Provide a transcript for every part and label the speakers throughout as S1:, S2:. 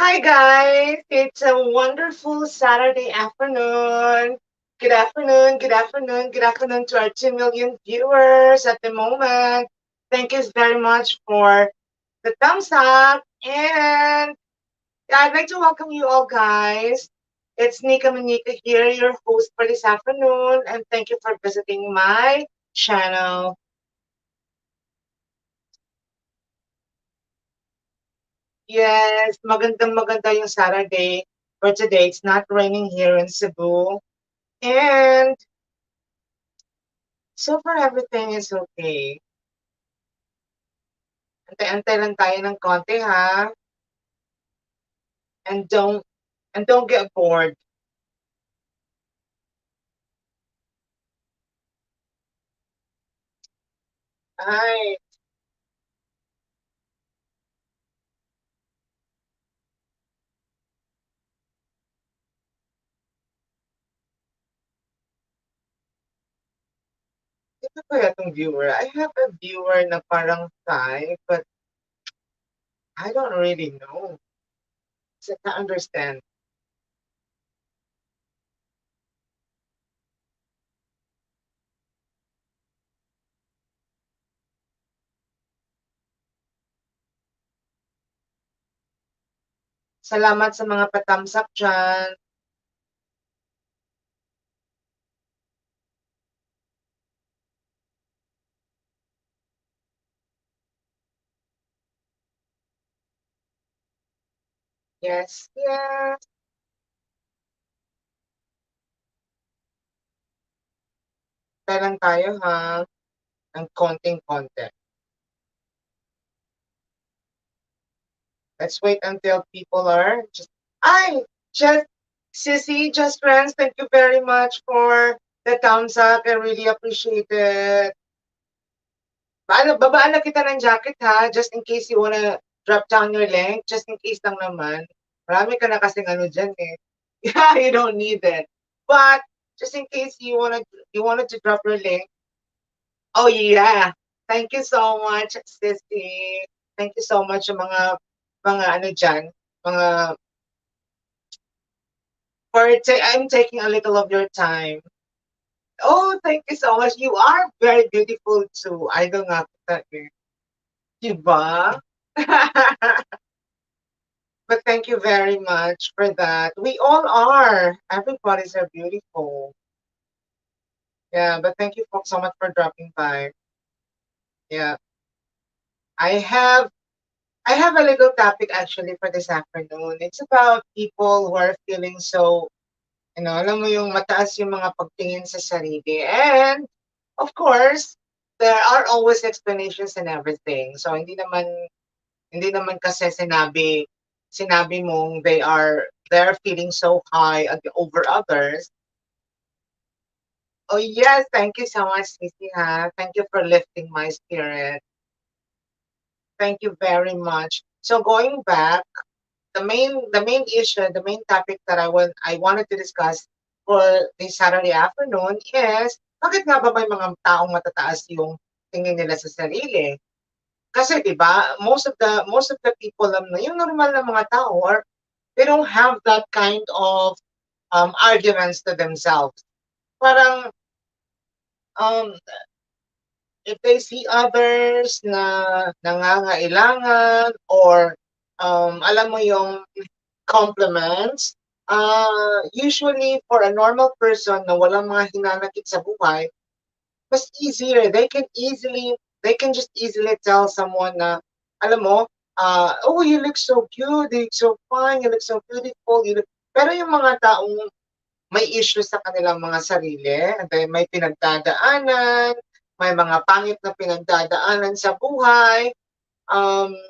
S1: Hi guys, it's a wonderful Saturday afternoon. Good afternoon to our 2 million viewers at the moment. Thank you very much for the thumbs up. And I'd like to welcome you all guys. It's Nika Manika here, your host for this afternoon, and thank you for visiting my channel. Yes, magandang maganda yung Saturday for today. It's not raining here in Cebu. And so far everything is okay. Antay-antay lang tayo ng konti ha. And don't get bored. Ay, sino kaya itong viewer? I have a viewer na parang five, but I don't really know. So, I understand. Salamat sa mga pa-thumbs up dyan. Yes, yes. Tayo lang tayo ha. Ng konting-konti. Let's wait until people are just I just Sissy, just friends, thank you very much for the thumbs up. I really appreciate it. Babaan na kita ng jacket ha, just in case you wanna drop down your length, just in case lang naman. Marami ka na kasing ano dyan eh. Yeah, you don't need it. But just in case you wanted to drop your length. Oh yeah. Thank you so much, Sissy. Thank you so much sa mga ano dyan, mga I'm taking a little of your time. Oh, thank you so much. You are very beautiful too. Idol nga kita eh. Diba? But thank you very much for that. We all are. Everybody's are beautiful. Yeah, but thank you so much for dropping by. Yeah. I have I have a little topic actually for this afternoon. It's about people who are feeling so, alam mo yung mataas yung mga pagtingin sa sarili. And of course, there are always explanations and everything. So hindi naman kasi sinabi mong they're feeling so high over others. Oh yes, thank you so much, Sissy ha. Thank you for lifting my spirit. Thank you very much. So going back, the main issue, the main topic that I wanted to discuss for this Saturday afternoon is bakit nga ba may mga taong matataas yung tingin nila sa sarili? Kasi 'di ba, most of the people na yung normal na mga tao or they don't have that kind of arguments to themselves. Parang um if they see others na nangangailangan or alam mo yung compliments, usually for a normal person na walang mga hinanakit sa buhay, mas easier. They can just easily tell someone na, alam mo, oh, you look so cute, you look so fine, you look so beautiful, pero yung mga taong may issues sa kanilang mga sarili, may pinagdadaanan, may mga pangit na pinagdadaanan sa buhay,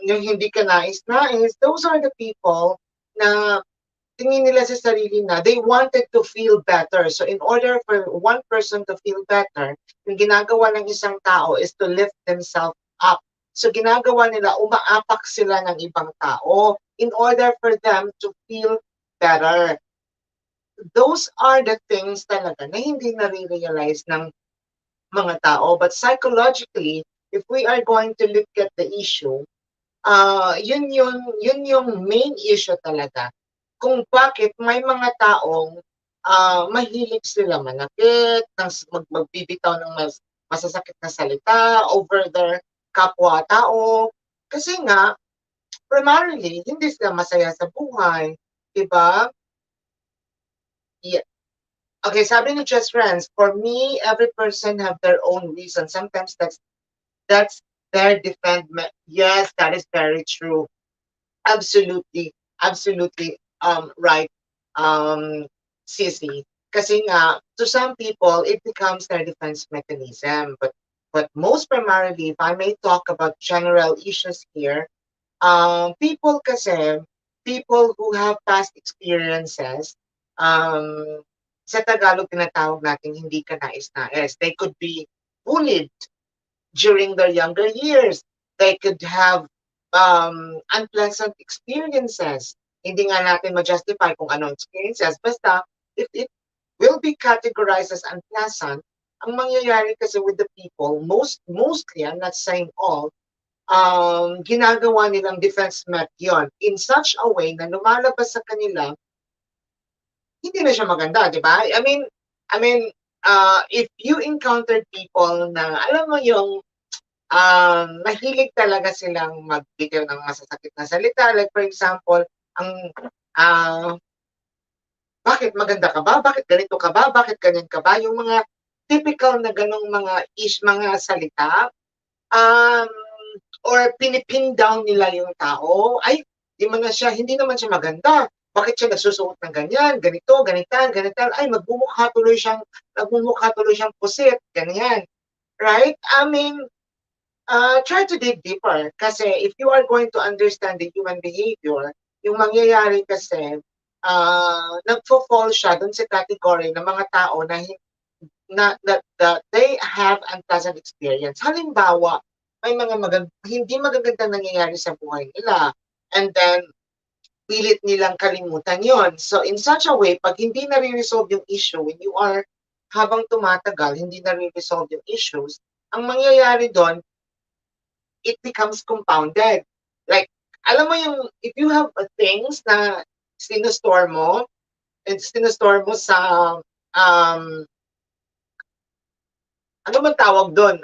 S1: yung hindi ka nais-nais, those are the people na tingin nila sa sarili na they wanted to feel better. So in order for one person to feel better, yung ginagawa ng isang tao is to lift themselves up. So ginagawa nila, umaapak sila ng ibang tao in order for them to feel better. Those are the things talaga na hindi nare-realize ng mga tao. But psychologically, if we are going to look at the issue, yun yung main issue talaga. Kung bakit may mga taong mahilig sila manakit, magbibitaw ng masasakit na salita over their kapwa-tao. Kasi nga, primarily, hindi sila masaya sa buhay. Diba? Yeah. Okay, sabi ni Just Friends, for me, every person have their own reason. Sometimes that's their defendment. Yes, that is very true. Absolutely, absolutely right, Sissy. Kasi nga, to some people, it becomes their defense mechanism. But most primarily, if I may talk about general issues here, people kasi, people who have past experiences, um, sa Tagalog tinatawag natin hindi ka nais-nais. They could be bullied during their younger years. They could have unpleasant experiences. Hindi nga natin ma-justify kung anong experiences. Basta, if it will be categorized as unpleasant, ang mangyayari kasi with the people, mostly, I'm not saying all, ginagawa nilang defense map yon in such a way na lumalabas sa kanila, hindi na siya maganda, di ba? I mean, if you encountered people na, alam mo yung mahilig talaga silang magbigay ng masasakit na salita. Like for example, ang uh, bakit maganda ka ba? Bakit ganito ka ba? Bakit ganyan ka ba? Yung mga typical na ganong mga salita, um, or pinipin down nila yung tao, ay, hindi naman siya maganda. Bakit siya nagsusuot ng ganyan, ganito, ganitan, ganitan, ay, magmumukha tuloy siyang pusit, ganyan. Right? I mean, try to dig deeper. Kasi if you are going to understand the human behavior, yung mangyayari kasi, nagfo-fall siya dun sa category ng mga tao na they have unpleasant experience. Halimbawa, may mga hindi magagandang nangyayari sa buhay nila. And then, pilit nilang kalimutan yon. So, in such a way, pag hindi nare-resolve yung issue, when you are, habang tumatagal, hindi nare-resolve yung issues, ang mangyayari doon, it becomes compounded. Like, alam mo yung, if you have things na sinustore mo, and sinustore mo sa, um, ano man tawag doon?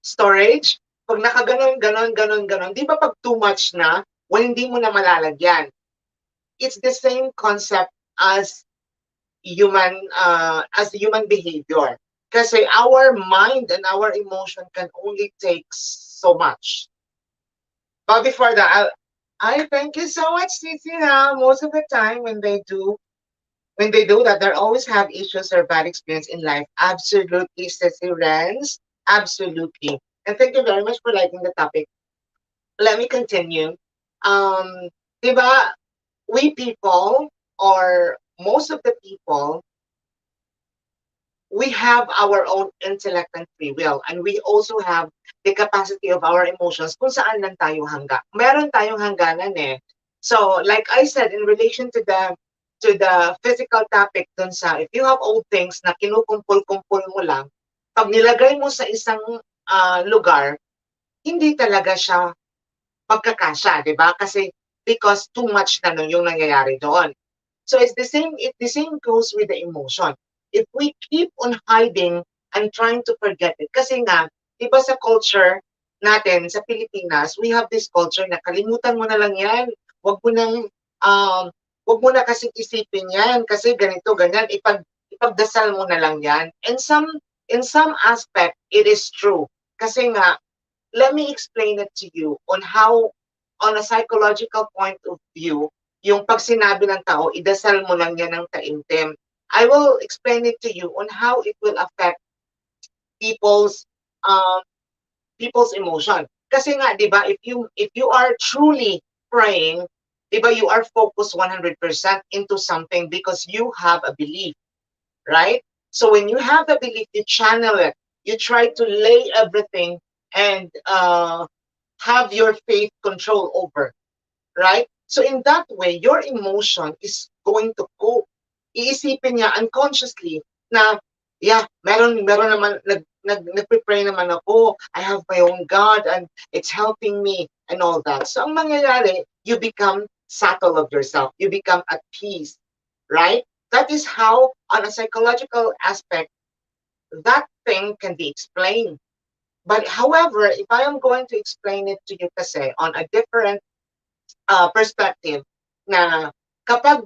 S1: Storage? Pag nakaganon, ganon, ganon, ganon, di ba pag too much na, well, hindi mo na malalagyan. It's the same concept as human behavior. Kasi our mind and our emotion can only take so much. But before that, I thank you so much, Cici. Most of the time when they do that, they always have issues or bad experience in life. Absolutely, Cici Renz. Absolutely. And thank you very much for liking the topic. Let me continue. Um, diba, we people, or most of the people, we have our own intellect and free will, and we also have the capacity of our emotions kung saan lang tayo hangga. Meron tayong hangganan eh. So, like I said, in relation to the physical topic dun sa, if you have old things na kinukumpul-kumpul mo lang, pag nilagay mo sa isang lugar, hindi talaga siya magkakasya, di ba? Kasi because too much na nun yung nangyayari doon. So it's the same goes with the emotion. If we keep on hiding and trying to forget it, kasi nga, di ba sa culture natin, sa Pilipinas, we have this culture na kalimutan mo na lang yan. Wag mo nang, um, wag mo na kasing isipin yan kasi ganito, ganyan, ipagdasal mo na lang yan. In some aspect, it is true. Kasi nga, let me explain it to you on how, on a psychological point of view, yung pag sinabi ng tao, idasal mo lang yan ng taimtim. I will explain it to you on how it will affect people's um, people's emotion. Kasi nga, di ba, if you are truly praying, di ba, you are focused 100% into something because you have a belief, right? So when you have a belief, you channel it. You try to lay everything and have your faith control over, right? So in that way, your emotion is going to go. Iisipin niya unconsciously na, yeah, meron naman, nagpe-pray naman ako. I have my own God and it's helping me. and all that. So ang mangyayari, you become subtle of yourself. You become at peace, right? That is how, on a psychological aspect, that thing can be explained. But however, if I am going to explain it to you kasi on a different perspective, na kapag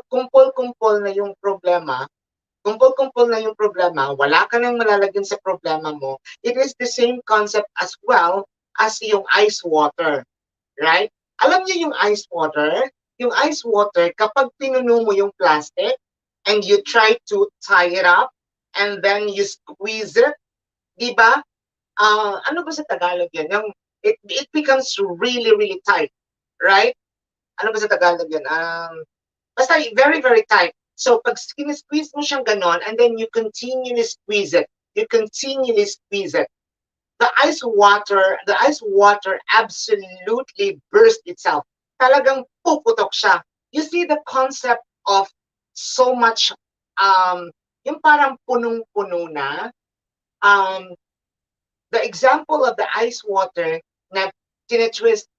S1: kumpol-kumpol na yung problema, kumpol-kumpol na yung problema, wala ka nang malalagyan sa problema mo, it is the same concept as well as yung ice water, right? Alam niyo yung ice water? Yung ice water, kapag pinuno mo yung plastic and you try to tie it up and then you squeeze it, di ba? Ano ba sa Tagalog yan? Yung, it becomes really, really tight, right? Ano ba sa Tagalog yan? Basta very, very tight. So pag squeeze mo siyang ganon and then you continually squeeze it, you continually squeeze it, the ice water absolutely burst itself. Talagang puputok siya. You see the concept of so much, yung parang punong-puno na, um, the example of the ice water na tinitwist,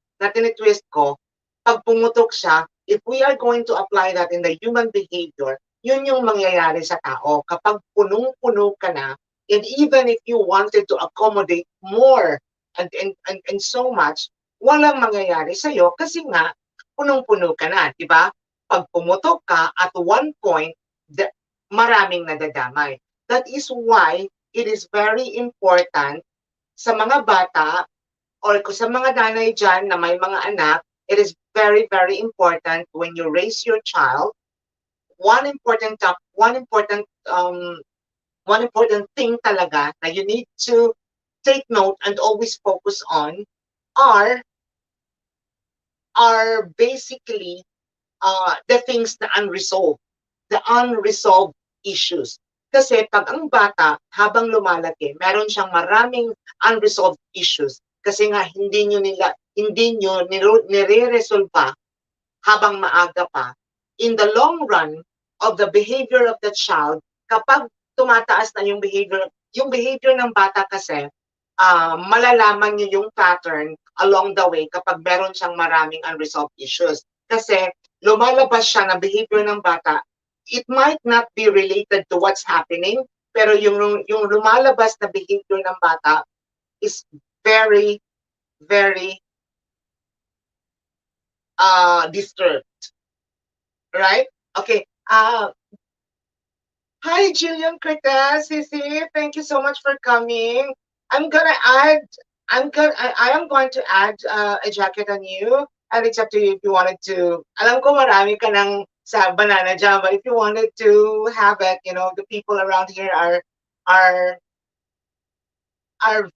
S1: ko, pag pumutok siya, if we are going to apply that in the human behavior, yun yung mangyayari sa tao. Kapag punong-puno ka na, and even if you wanted to accommodate more and so much, walang mangyayari sa'yo kasi nga, punong-puno ka na, di ba? Pag pumutok ka, at one point, maraming nadadamay. That is why it is very important sa mga bata or sa mga nanay dyan na may mga anak, it is very, very important when you raise your child, one important one important thing talaga na you need to take note and always focus on are basically the things na unresolved, the unresolved issues. Kasi pag ang bata habang lumalaki, meron siyang maraming unresolved issues kasi nga hindi nyo nire-resolve habang maaga pa. In the long run of the behavior of the child, kapag tumataas na yung behavior ng bata kasi, malalaman nyo yung pattern along the way kapag meron siyang maraming unresolved issues. Kasi lumalabas siya ng behavior ng bata, it might not be related to what's happening, pero yung lumalabas na behavior ng bata is very, very disturbed. Right? Okay. Hi, Jillian Cortez, Sisi. Thank you so much for coming. I'm gonna add. I am going to add a jacket on you, and it's up to you if you wanted to. Alam ko marami ka ng sa banana jam, but if you wanted to have it, the people around here are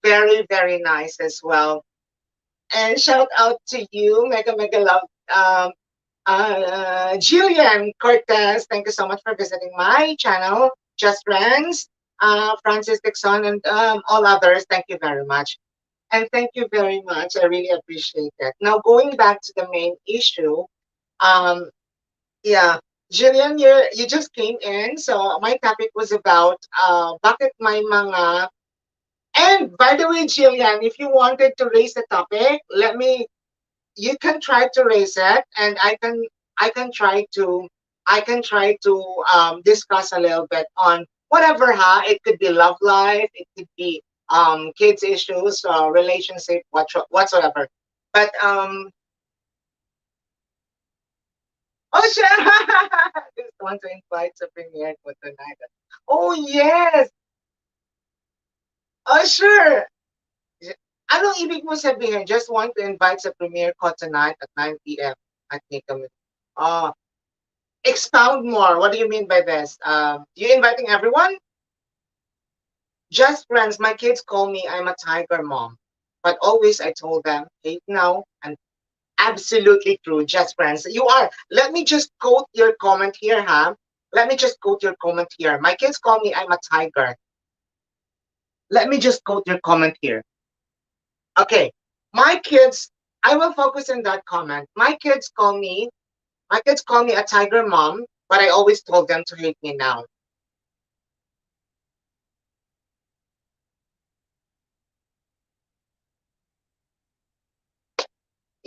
S1: very, very nice as well. And shout out to you, mega mega love. Jillian Cortez, thank you so much for visiting my channel. Just Friends, Francis Dixon, and all others, thank you very much. And thank you very much. I really appreciate it. Now, going back to the main issue, yeah, Jillian, you just came in. So my topic was about bakit may mga. And by the way, Jillian, if you wanted to raise the topic, you can try to raise it and I can try to discuss a little bit on whatever it could be love life, it could be kids issues, relationship, whatsoever. But oh sure. Just want to invite sa premiere for tonight. Oh yes. Oh sure. Anong ibig mo sabihin? Just want to invite sa premiere ko tonight at 9 p.m. at Nikam. Expound more. What do you mean by this? You inviting everyone? Just friends. My kids call me I'm a tiger mom. But always I told them, hate now and absolutely true. Just friends. You are. Let me just quote your comment here, huh? Let me just quote your comment here. My kids call me I'm a tiger. Let me just quote your comment here. Okay. My kids, I will focus on that comment. My kids call me a tiger mom, but I always told them to hate me now.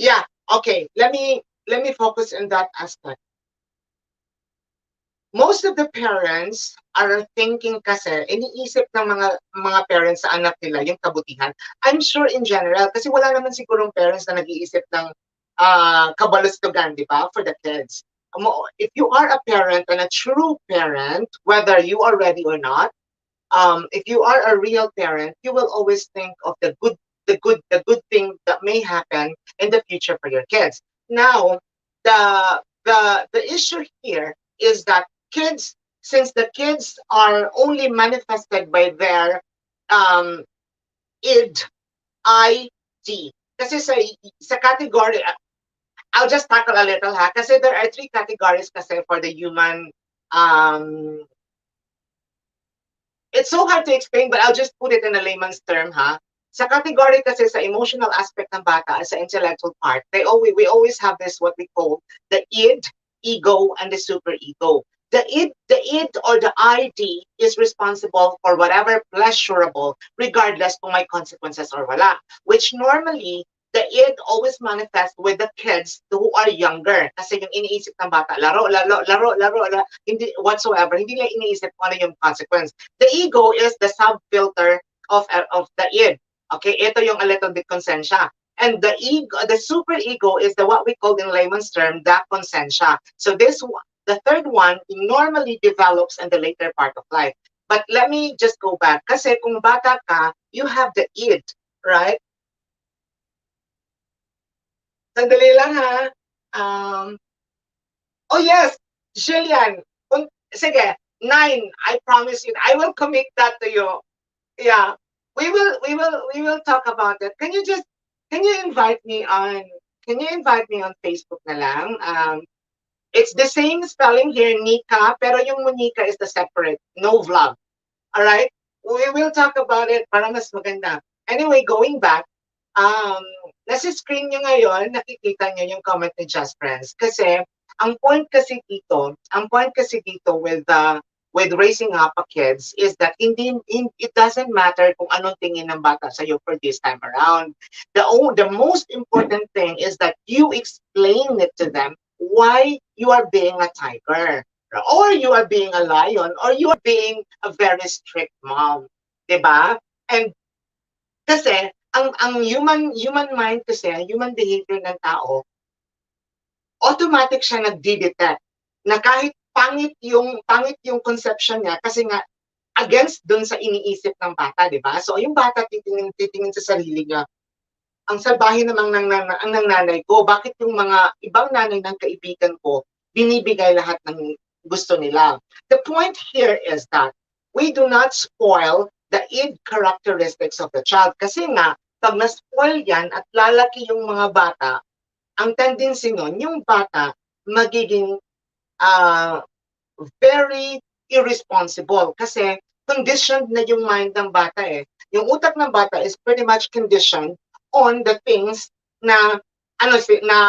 S1: Yeah, okay. Let me focus on that aspect. Most of the parents are thinking kasi, iniisip ng mga parents sa anak nila yung kabutihan. I'm sure in general, kasi wala naman sigurong parents na nag-iisip ng kabalustugan, di ba, for the kids. If you are a parent and a true parent, whether you are ready or not, if you are a real parent, you will always think of the good thing that may happen in the future for your kids. Now, the issue here is that kids, since the kids are only manifested by their um, id, I, T. Kasi sa category, I'll just tackle a little ha, kasi there are three categories kasi for the human um, it's so hard to explain, but I'll just put it in a layman's term, ha? Sa category kasi sa emotional aspect ng bata, sa intellectual part, we always have this what we call the id, ego, and the superego. The id or the ID is responsible for whatever pleasurable, regardless kung may consequences or wala. Which normally, the id always manifests with the kids who are younger. Kasi yung iniisip ng bata, laro, laro, laro, laro, laro, hindi whatsoever, hindi nila iniisip kung ano yung consequence. The ego is the sub-filter of the id. Okay, ito yung a little bit konsensya. And the ego, the super ego is the what we call in layman's term, the konsensya. So the third one normally develops in the later part of life. But let me just go back. Kasi kung bata ka, you have the id, right? Sandali lang ha. Um, oh yes, Jillian. Sige, 9. I promise you. I will commit that to you. Yeah, we will talk about it. Can you invite me on Facebook na lang? It's the same spelling here, Nika, pero yung Monica is the separate, no vlog. All right? We will talk about it para mas maganda. Anyway, going back, um, nasa screen nyo ngayon, nakikita nyo yung comment ni Just Friends. Kasi, ang point kasi dito with raising up a kids is that it doesn't matter kung anong tingin ng bata sa'yo for this time around. The most important thing is that you explain it to them why you are being a tiger, or you are being a lion, or you are being a very strict mom. Diba? And kasi, ang human mind kasi, human behavior ng tao, automatic siya nagdi-detect na kahit pangit yung conception niya kasi nga against dun sa iniisip ng bata, di ba? So yung bata titingin sa sarili niya, ang salbahe namang ng nanay ko, bakit yung mga ibang nanay ng kaibigan ko binibigay lahat ng gusto nila? The point here is that we do not spoil the id characteristics of the child kasi nga pag na-spoil yan at lalaki yung mga bata, ang tendency nun, yung bata magiging uh, very irresponsible kasi conditioned na yung mind ng bata eh. Yung utak ng bata is pretty much conditioned on the things na na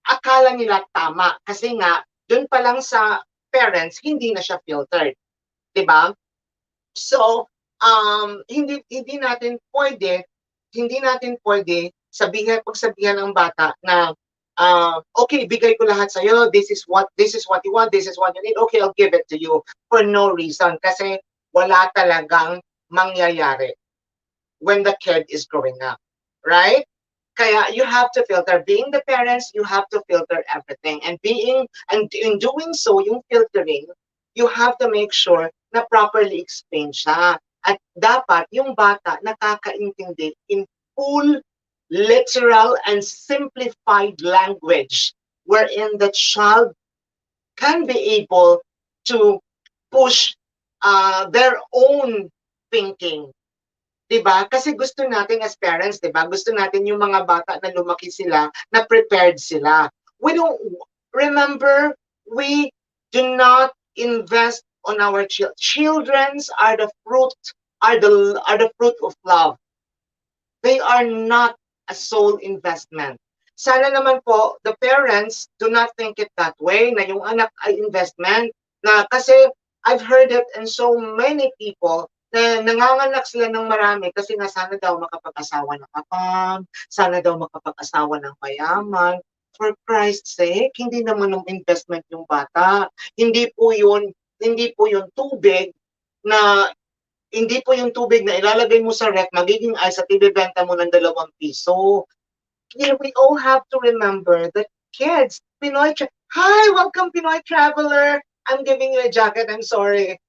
S1: akala nila tama kasi nga dun pa lang sa parents hindi na siya filtered, 'di ba? So, hindi natin pwede pagsabihan ng bata na okay, bigay ko lahat sa iyo. This is what you want, this is what you need. Okay, I'll give it to you for no reason kasi wala talagang mangyayari when the kid is growing up, right? Kaya you have to filter. Being the parents, you have to filter everything. And in doing so, yung filtering, you have to make sure na properly explain siya. At dapat yung bata nakakaintindi in full, literal, and simplified language wherein the child can be able to push their own thinking. 'Di ba? Kasi gusto natin as parents, 'di ba? Gusto natin yung mga bata na lumaki sila, na prepared sila. We don't remember we do not invest on our children. Children's are the fruit of love. They are not a sole investment. Sana naman po, the parents do not think it that way, na yung anak ay investment. Na kasi I've heard it in so many people na nanganganak sila ng marami kasi nga sana daw makapag-asawa ng kapam, sana daw makapag-asawa ng mayaman. For Christ's sake, hindi naman ng investment yung bata. Hindi po yun tubig na hindi po yung tubig na ilalagay mo sa ref, magiging ice at ibebenta mo ng ₱2. Yeah, we all have to remember that kids, Hi, welcome Pinoy traveler. I'm giving you a jacket. I'm sorry.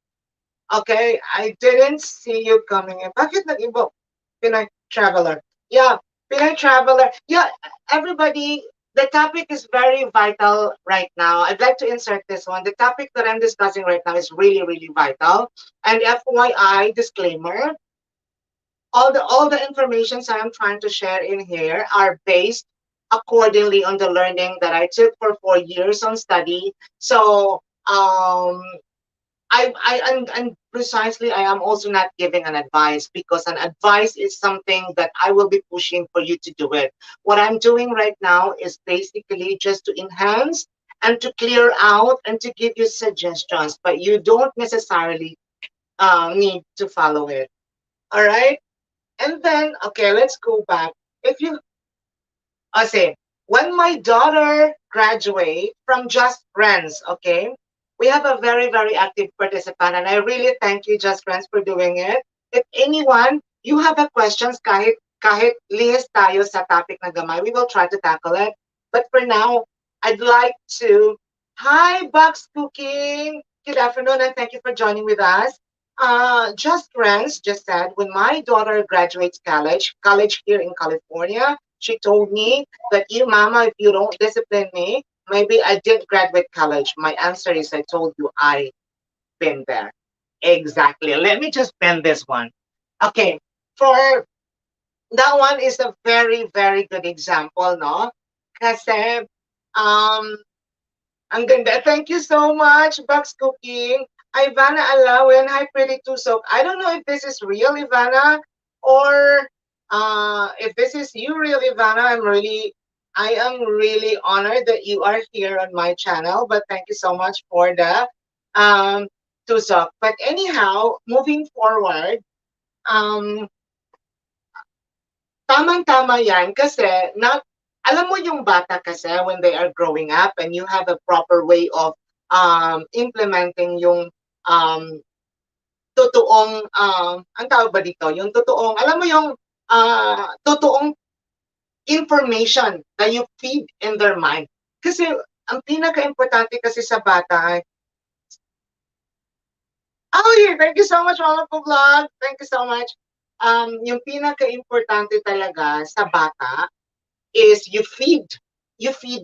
S1: Okay, I didn't see you coming in. Bakit nag-iba? Pinoy traveler. Yeah, Pinoy traveler. Yeah, everybody, the topic is very vital right now. I'd like to insert this one. The topic that I'm discussing right now is really, really vital. And FYI, disclaimer, all the informations I'm trying to share in here are based accordingly on the learning that I took for 4 years on study. So and precisely, I am also not giving an advice because an advice is something that I will be pushing for you to do it. What I'm doing right now is basically just to enhance and to clear out and to give you suggestions, but you don't necessarily need to follow it. All right. And then, okay, let's go back. If you, I say, when my daughter graduate from Just Friends, okay, we have a very, very active participant, and I really thank you, Just Friends, for doing it. If anyone, you have a questions, kahit lihis tayo sa topic na gamay, we will try to tackle it. But for now, I'd like to, hi, Bucks Cooking. Good afternoon, and thank you for joining with us. Just Friends just said, when my daughter graduates college here in California, she told me that you, Mama, if you don't discipline me, maybe I did graduate college. My answer is I told you I been there. Exactly. Let me just bend this one. Okay. For that one is a very, very good example, no? Kasi, um, ang ganda. Thank you so much, Bucks Cooking. Ivana Alawin, hi, Pretty Tusok. I don't know if this is real, Ivana, or if this is you, real Ivana. I am really honored that you are here on my channel. But thank you so much for the um, Tusok. But anyhow, moving forward, um, tamang-tama yan kasi alam mo yung bata kasi when they are growing up and you have a proper way of implementing yung um, totoong, ang tawag ba dito? Yung totoong, alam mo yung totoong information that you feed in their mind. Kasi ang pinaka-importante kasi sa bata, oh yeah, thank you so much, Mama po Vlog. Thank you so much. Yung pinaka-importante talaga sa bata is you feed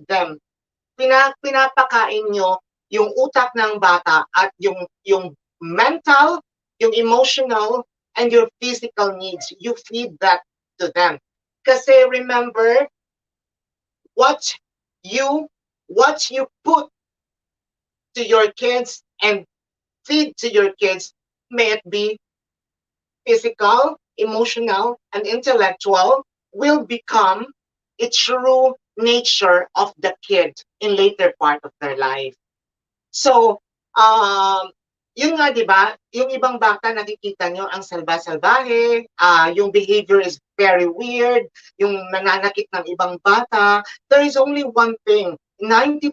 S1: them. Pinapakain nyo yung utak ng bata at yung mental, yung emotional, and your physical needs. You feed that to them. Kasi remember, what you what you put to your kids and feed to your kids, may it be physical, emotional, and intellectual, will become a true nature of the kid in later part of their life. So, yun nga, di ba? Yung ibang bata, nakikita nyo, ang salba-salbahe, yung behavior is very weird, yung nananakit ng ibang bata. There is only one thing, 95%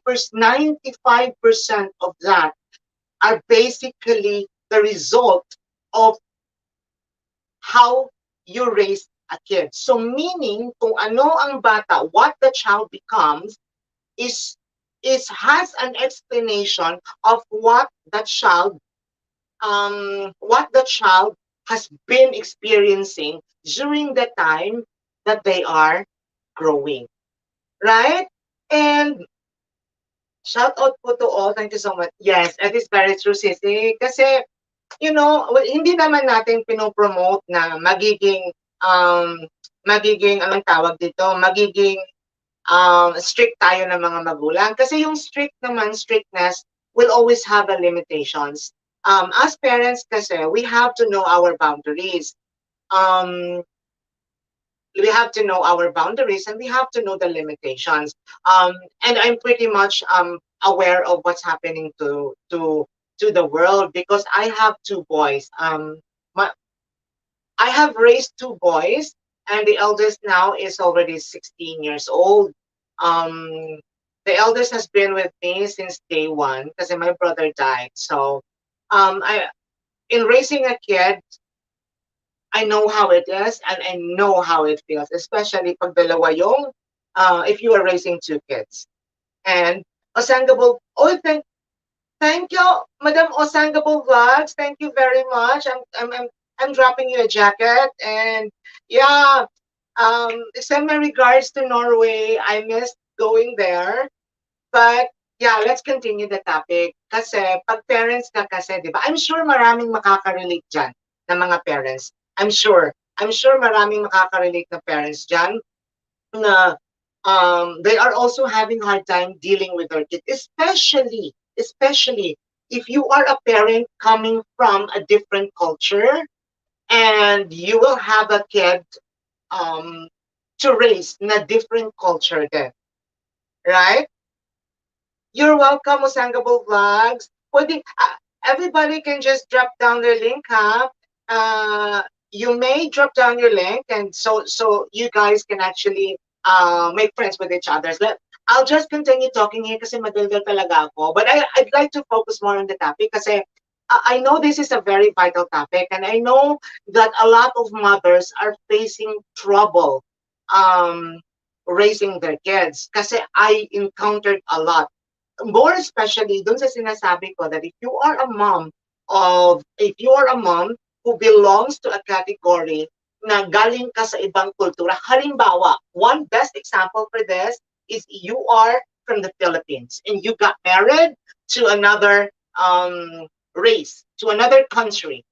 S1: of that are basically the result of how you raise a kid. So meaning, kung ano ang bata, what the child becomes, is has an explanation of what the child has been experiencing during the time that they are growing, right? And shout out po to all. Thank you so much. Yes, it is very true, Sisi. Kasi, hindi naman natin pinopromote na anong tawag dito, magiging strict tayo ng mga magulang. Kasi yung strictness will always have a limitations. As parents kasi, we have to know our boundaries. Um, we have to know our boundaries and we have to know the limitations. And I'm pretty much aware of what's happening to the world because I have two boys. I have raised two boys, and the eldest now is already 16 years old. Um, the eldest has been with me since day one because my brother died. So, I in raising a kid, I know how it is and I know how it feels, especially pag dalawa yung, if you are raising two kids. And Osangable, oh, thank you, Madam Osangable Vlogs. Thank you very much. I'm dropping you a jacket, and yeah, send my regards to Norway. I missed going there, but yeah, let's continue the topic. Kasi pag parents ka kasi, di ba? I'm sure maraming makaka-relate dyan na mga parents. I'm sure. I'm sure maraming makaka-relate na parents dyan na they are also having hard time dealing with their kids, especially if you are a parent coming from a different culture and you will have a kid um, to raise in a different culture then, right? You're welcome, Usangable Vlogs. Pwede, everybody can just drop down their link, ha? You may drop down your link, and so you guys can actually make friends with each other. I'll just continue talking here kasi madaldal talaga ako. But I'd like to focus more on the topic kasi I know this is a very vital topic, and I know that a lot of mothers are facing trouble um, raising their kids kasi I encountered a lot, more especially dun sa sinasabi ko that if you are a mom who belongs to a category na galing ka sa ibang kultura. Halimbawa, one best example for this is you are from the Philippines and you got married to another race, to another country.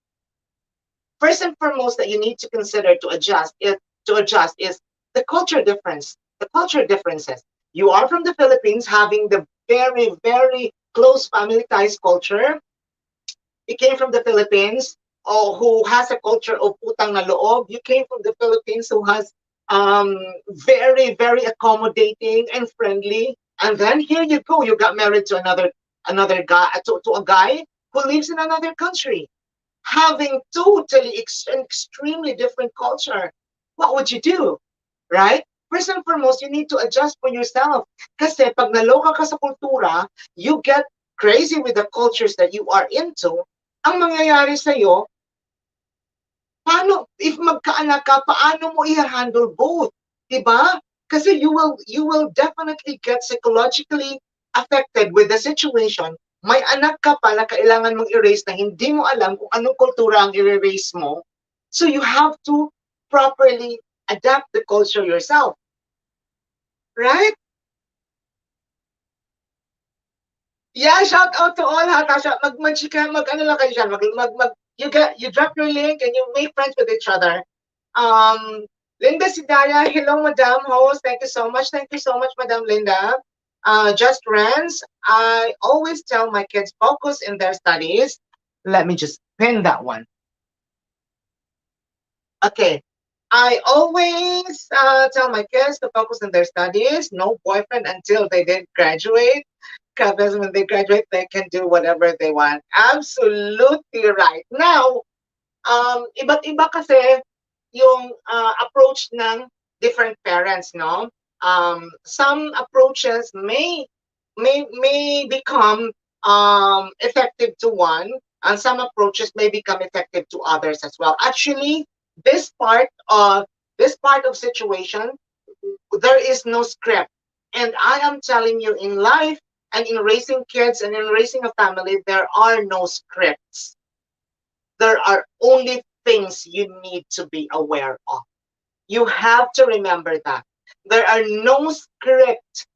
S1: First and foremost that you need to consider to adjust is the culture difference, the culture differences. You are from the Philippines, having the very, very close family ties culture. You came from the Philippines, who has a culture of utang na loob. You came from the Philippines, who has very, very accommodating and friendly. And then here you go, you got married to another guy, to a guy who lives in another country, having totally extremely different culture. What would you do? Right? First and foremost, you need to adjust for yourself. Kasi pag naloka ka sa kultura, you get crazy with the cultures that you are into. Ang mangyayari sa'yo, if magkaanak ka, paano mo i-handle both? Diba? Kasi you will definitely get psychologically affected with the situation. May anak ka pa na kailangan mong erase na hindi mo alam kung anong kultura ang i-erase mo. So you have to properly adapt the culture yourself. Right? Yeah, shout out to all, ha, Tasha. Ano lang kayo dyan, you drop your link and you make friends with each other. Um, Linda Sidaya, hello, Madam Host. Thank you so much. Thank you so much, Madam Linda. Just Rans, I always tell my kids focus in their studies. Let me just pin that one. Okay. I always tell my kids to focus on their studies, no boyfriend until they did graduate. Because when they graduate, they can do whatever they want. Absolutely right. Now, iba't iba kasi yung approach ng different parents, no? Some approaches may become effective to one, and some approaches may become effective to others as well. Actually, this part of situation, there is no script, and I am telling you, in life and in raising kids and in raising a family, there are no scripts. There are only things you need to be aware of. You have to remember that there are no script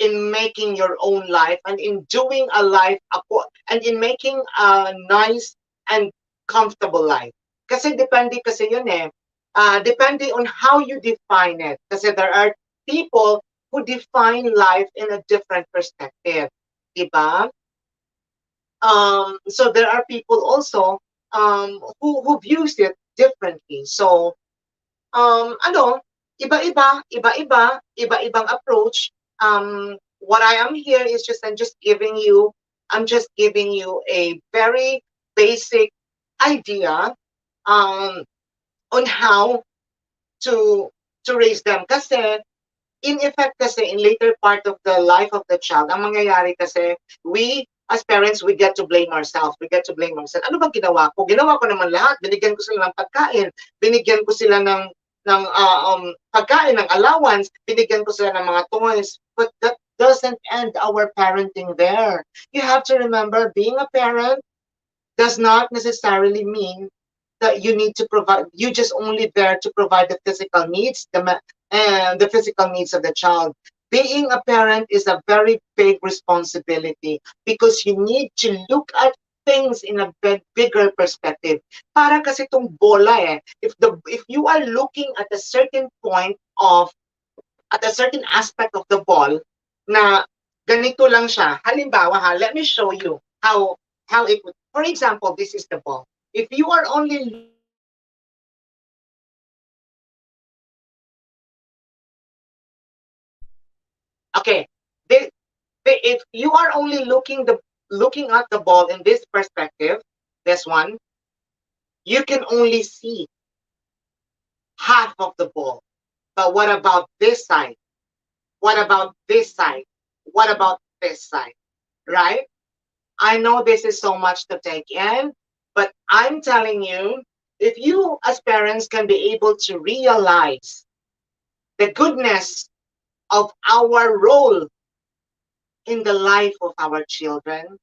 S1: in making your own life and in doing a life and in making a nice and comfortable life. Kasi depende kasi yun eh. Depende on how you define it. Kasi there are people who define life in a different perspective. Diba? So there are people also who views it differently. So iba-ibang approach. What I am here is I'm just giving you a very basic idea. on how to raise them. Kasi in effect kasi in later part of the life of the child, ang mangyayari kasi, we as parents, we get to blame ourselves. We get to blame ourselves. Ano bang ginawa ko? Ginawa ko naman lahat. Binigyan ko sila ng pagkain. Binigyan ko sila ng pagkain, ng allowance. Binigyan ko sila ng mga toys. But that doesn't end our parenting there. You have to remember, being a parent does not necessarily mean that you need to provide, you just only there to provide the physical needs, and the physical needs of the child. Being a parent is a very big responsibility because you need to look at things in a bigger perspective. Para kasi itong bola if you are looking at a certain point of, at a certain aspect of the ball, na ganito lang siya. Halimbawa ha, let me show you how it would, for example, this is the ball. If you are only looking at the ball in this perspective, okay, if you are only looking at the ball in this perspective, this one, you can only see half of the ball. But what about this side? What about this side? What about this side? Right? I know this is so much to take in, but I'm telling you, if you as parents can be able to realize the goodness of our role in the life of our children,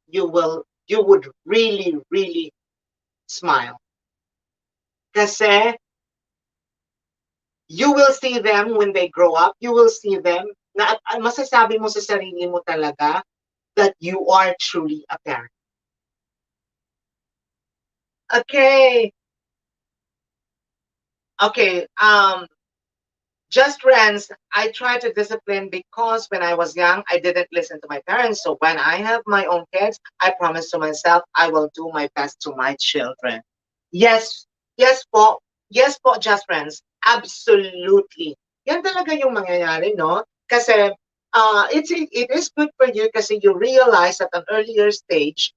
S1: you would really, really smile. Kasi you will see them when they grow up, you will see them na masasabi mo sa sarili mo talaga that you are truly a parent. Okay. Okay. Just friends, I try to discipline because when I was young, I didn't listen to my parents. So when I have my own kids, I promise to myself, I will do my best to my children. Yes, yes po. Yes po, just friends. Absolutely. Yan talaga yung mangyayari, no? Kasi it is good for you kasi you realize at an earlier stage,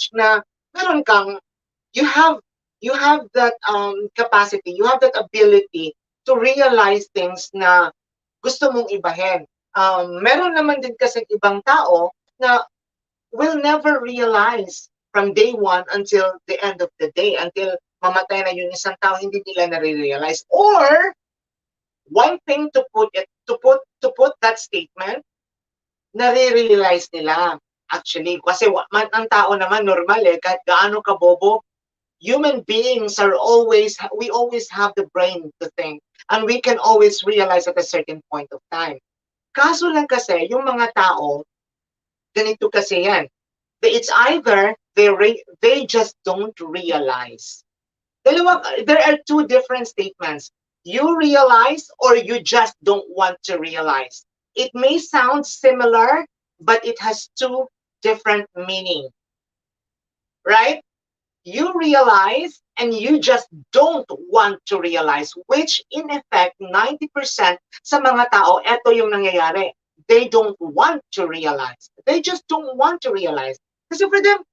S1: na meron kang, you have you have that capacity, you have that ability to realize things na gusto mong ibahin. Meron naman din kasi ibang tao na will never realize from day one until the end of the day, until mamatay na yung isang tao, hindi nila nare-realize. Or one thing to put that statement, nare-realize nila. Actually, kasi ang tao naman normal kahit gaano ka bobo, human beings are always, we always have the brain to think, and we can always realize at a certain point of time. Kaso lang kasi, yung mga tao, ganito kasi yan. It's either they just don't realize. There are two different statements. You realize or you just don't want to realize. It may sound similar, but it has two different meanings. Right? You realize and you just don't want to realize, which in effect, 90% sa mga tao, eto yung nangyayari. They don't want to realize. They just don't want to realize. Kasi for them,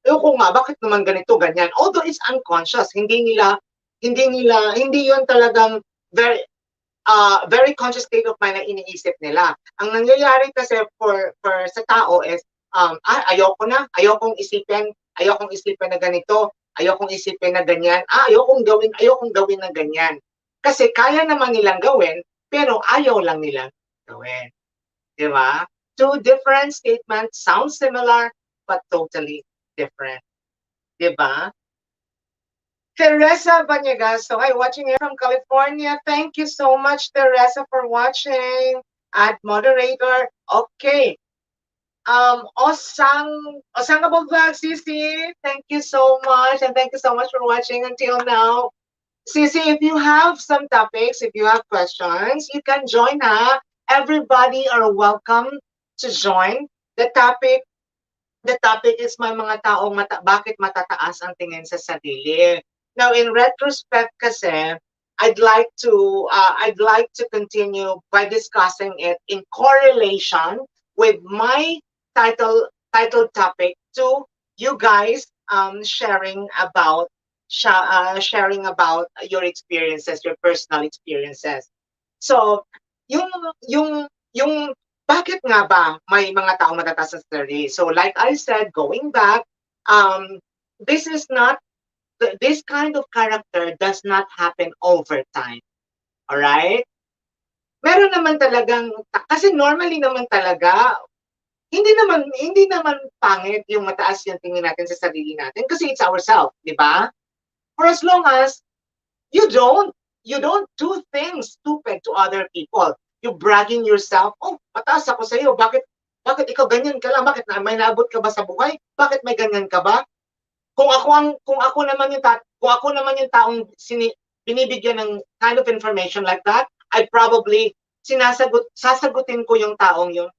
S1: ko nga, bakit naman ganito, ganyan? Although it's unconscious, hindi yun talagang very conscious state of mind na iniisip nila. Ang nangyayari kasi for sa tao is, ayokong isipin na ganito, ayokong isipin na ganyan, ayokong gawin na ganyan. Kasi kaya naman nilang gawin, pero ayaw lang nilang gawin. Di ba? Two different statements, sound similar, but totally different. Di ba? Teresa Banyegaso, hi, watching here from California. Thank you so much, Teresa, for watching. Add moderator. Okay. Osangable Vlog, Sisi, thank you so much. And thank you so much for watching until now. Sisi, if you have some topics, if you have questions, you can join ha. Everybody are welcome to join. The topic is may mga taong bakit matataas ang tingin sa sarili. Now, in retrospect kasi, I'd like to continue by discussing it in correlation with my title topic to you guys sharing about sharing about your experiences, your personal experiences. So, yung yung bakit nga ba may mga taong matataas sa sarili? So, like I said, going back, um, this is not this kind of character does not happen over time. All right? Meron naman talagang kasi normally naman talaga hindi naman pangit yung mataas yung tingin natin sa sarili natin kasi it's ourselves, di ba? For as long as you don't you don't do things stupid to other people. You bragging yourself, oh, mataas ako sa iyo. Bakit ikaw ganyan ka lang? Bakit na may naabot ka ba sa buhay? Bakit may ganyan ka ba? Kung ako naman yung taong binibigyan ng kind of information like that, I probably sasagutin ko yung taong yun.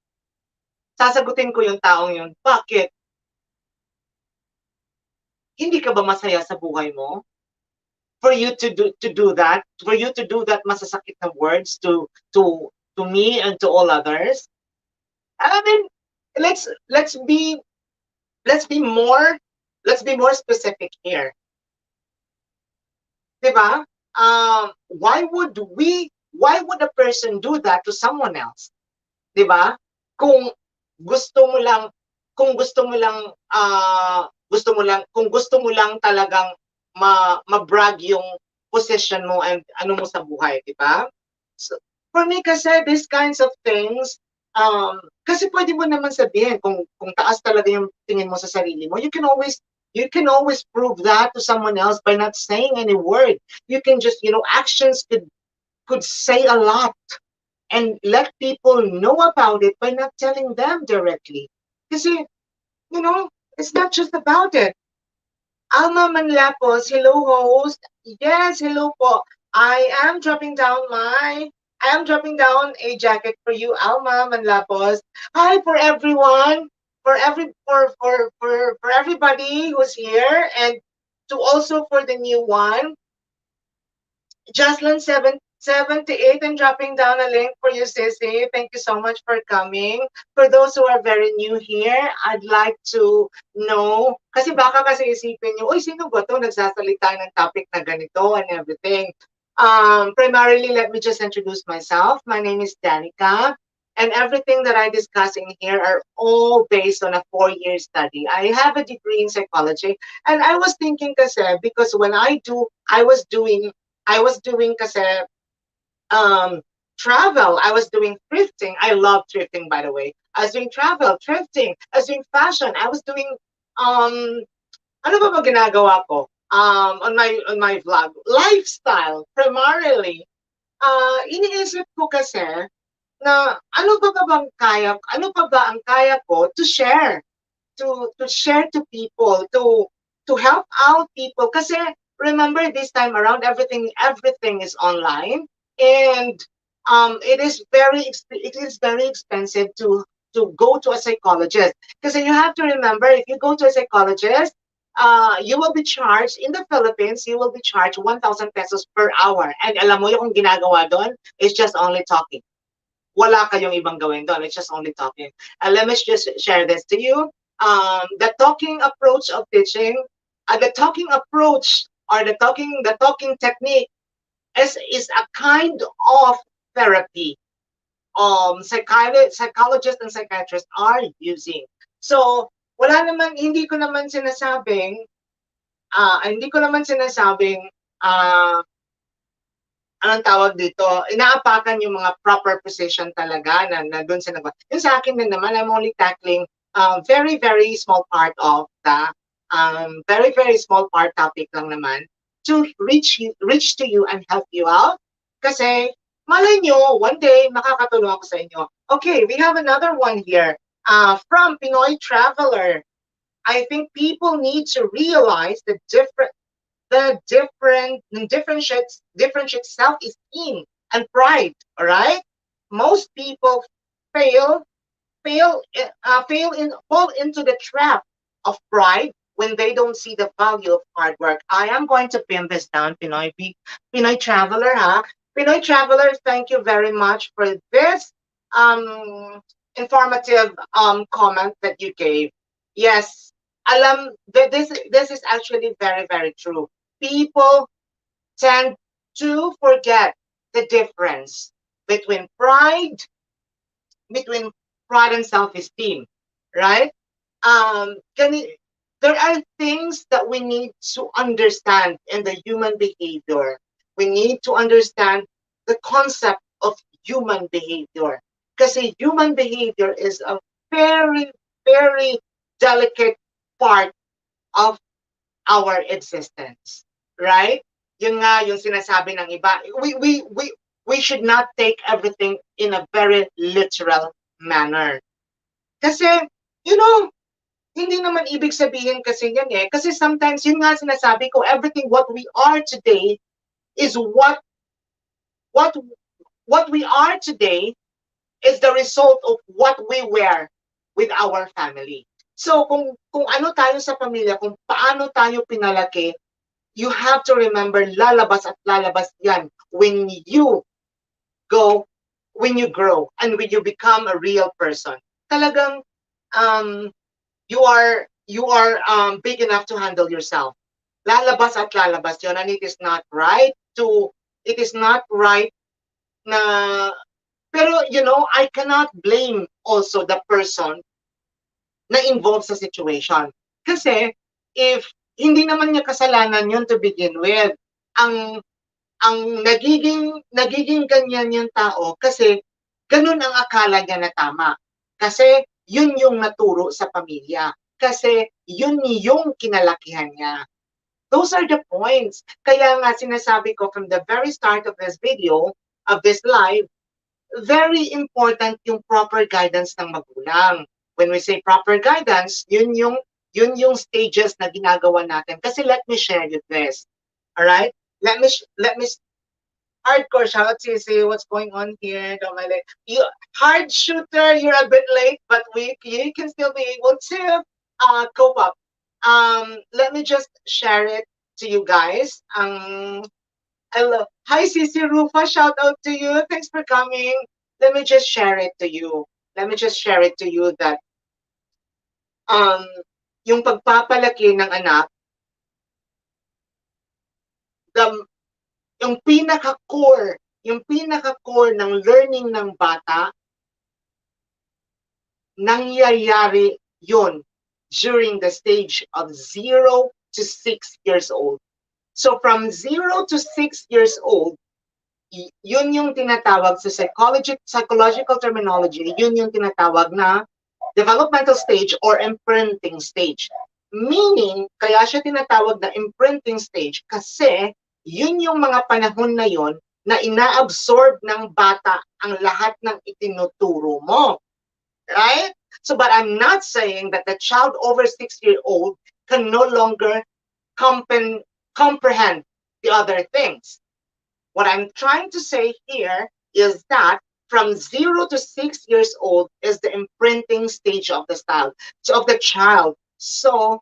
S1: Bakit? Hindi ka ba masaya sa buhay mo? For you to do that masasakit na words to me and to all others. I mean, let's let's be let's be more let's be more specific here. 'Di ba? Why would a person do that to someone else? 'Di ba? Kung gusto mo lang kung gusto mo lang talagang ma-brag yung position mo and ano mo sa buhay, 'di ba? So, for me kasi these kinds of things kasi pwede mo naman sabihin kung taas talaga yung tingin mo sa sarili mo, you can always prove that to someone else by not saying any word. You can just, actions could say a lot and let people know about it by not telling them directly. Kasi, you know, it's not just about it. Alma Manlapos, hello host. Yes, hello po. I am dropping down a jacket for you, Alma Manlapos. Hi for everyone, for everybody who's here, and to also for the new one. Jocelyn 778, I'm dropping down a link for you, Sissy. Thank you so much for coming. For those who are very new here, I'd like to know, kasi baka kasi isipin nyo, uy, sino ba to nagsasalita ng topic na ganito and everything. Primarily, let me just introduce myself. My name is Danica. And everything that I discuss in here are all based on a 4-year study. I have a degree in psychology. And I was thinking kasi, because I was doing kasi travel. I was doing thrifting. I love thrifting, by the way. I was doing travel, thrifting. I was doing fashion. I was doing ano ba ginagawa ko? On my vlog, lifestyle primarily. Iniisip ko kasi na ano pa ba ang kaya ko to share to people, to help out people. Kasi remember this time around, everything is online, and it is very expensive to go to a psychologist. Because you have to remember, if you go to a psychologist, you will be charged in the Philippines. You will be charged 1,000 pesos per hour. And alam mo yung ginagawa doon is just only talking. Wala kayong ibang gawin doon. It's just only talking. And let me just share this to you. The talking approach of teaching, the talking approach or the talking technique is a kind of therapy psychologists and psychiatrists are using. So, hindi ko naman sinasabing uh, anong tawag dito, inaapakan yung mga proper position talaga na doon sa nagwa. Yung sa akin din naman, I'm only tackling very, very small part of the very, very small part topic lang naman to reach to you and help you out. Kasi, malay nyo, one day, makakatulong ako sa inyo. Okay, we have another one here from Pinoy Traveler. I think people need to realize differentiate self-esteem and pride. All right, most people fail fall into the trap of pride when they don't see the value of hard work. I am going to pin this down, Pinoy Traveler, huh? Pinoy Traveler, thank you very much for this informative comment that you gave. Yes, this is actually very, very true. people tend to forget the difference between between pride and self-esteem, right? Can it, there are things that we need to understand in the human behavior. We need to understand the concept of human behavior. Because human behavior is a very, very delicate part of our existence, right? Yun nga yung sinasabi ng iba. We should not take everything in a very literal manner. Kasi, you know, hindi naman ibig sabihin kasi yan eh. Kasi sometimes, yun nga sinasabi ko, everything what we are today is what what we are today is the result of what we were with our family. So kung ano tayo sa pamilya, kung paano tayo pinalaki, you have to remember lalabas at lalabas yan go when you grow and when you become a real person. Talagang um you are big enough to handle yourself. Lalabas at lalabas yon, and it is not right na, pero I cannot blame also the person na involved sa situation. Kasi if hindi naman niya kasalanan yun to begin with, ang nagiging ganyan yung tao kasi ganun ang akala niya na tama. Kasi yun yung naturo sa pamilya. Kasi yun yung kinalakihan niya. Those are the points. Kaya nga sinasabi ko from the very start of this video, of this live, very important yung proper guidance ng magulang. When we say proper guidance, yun yung stages na ginagawa natin. Kasi let me share you this. All right? Let me hardcore shout, Sisi, what's going on here? Don't mind it. You hard shooter, you're a bit late, but you can still be able to cope up. Let me just share it to you guys. I love. Hi, Sisi Rufa. Shout out to you. Thanks for coming. Let me just share it to you. Let me just share it to you that um, yung pagpapalaki ng anak, yung pinaka-core ng learning ng bata, nangyayari yun during the stage of 0 to 6 years old. So from 0 to 6 years old, yun yung tinatawag sa psychological terminology, yun yung tinatawag na developmental stage or imprinting stage. Meaning, kaya siya tinatawag na imprinting stage kasi yun yung mga panahon na yun na inaabsorb ng bata ang lahat ng itinuturo mo. Right? So, but I'm not saying that the child over 6-year-old can no longer comprehend the other things. What I'm trying to say here is that from 0 to 6 years old is the imprinting stage of the child. So,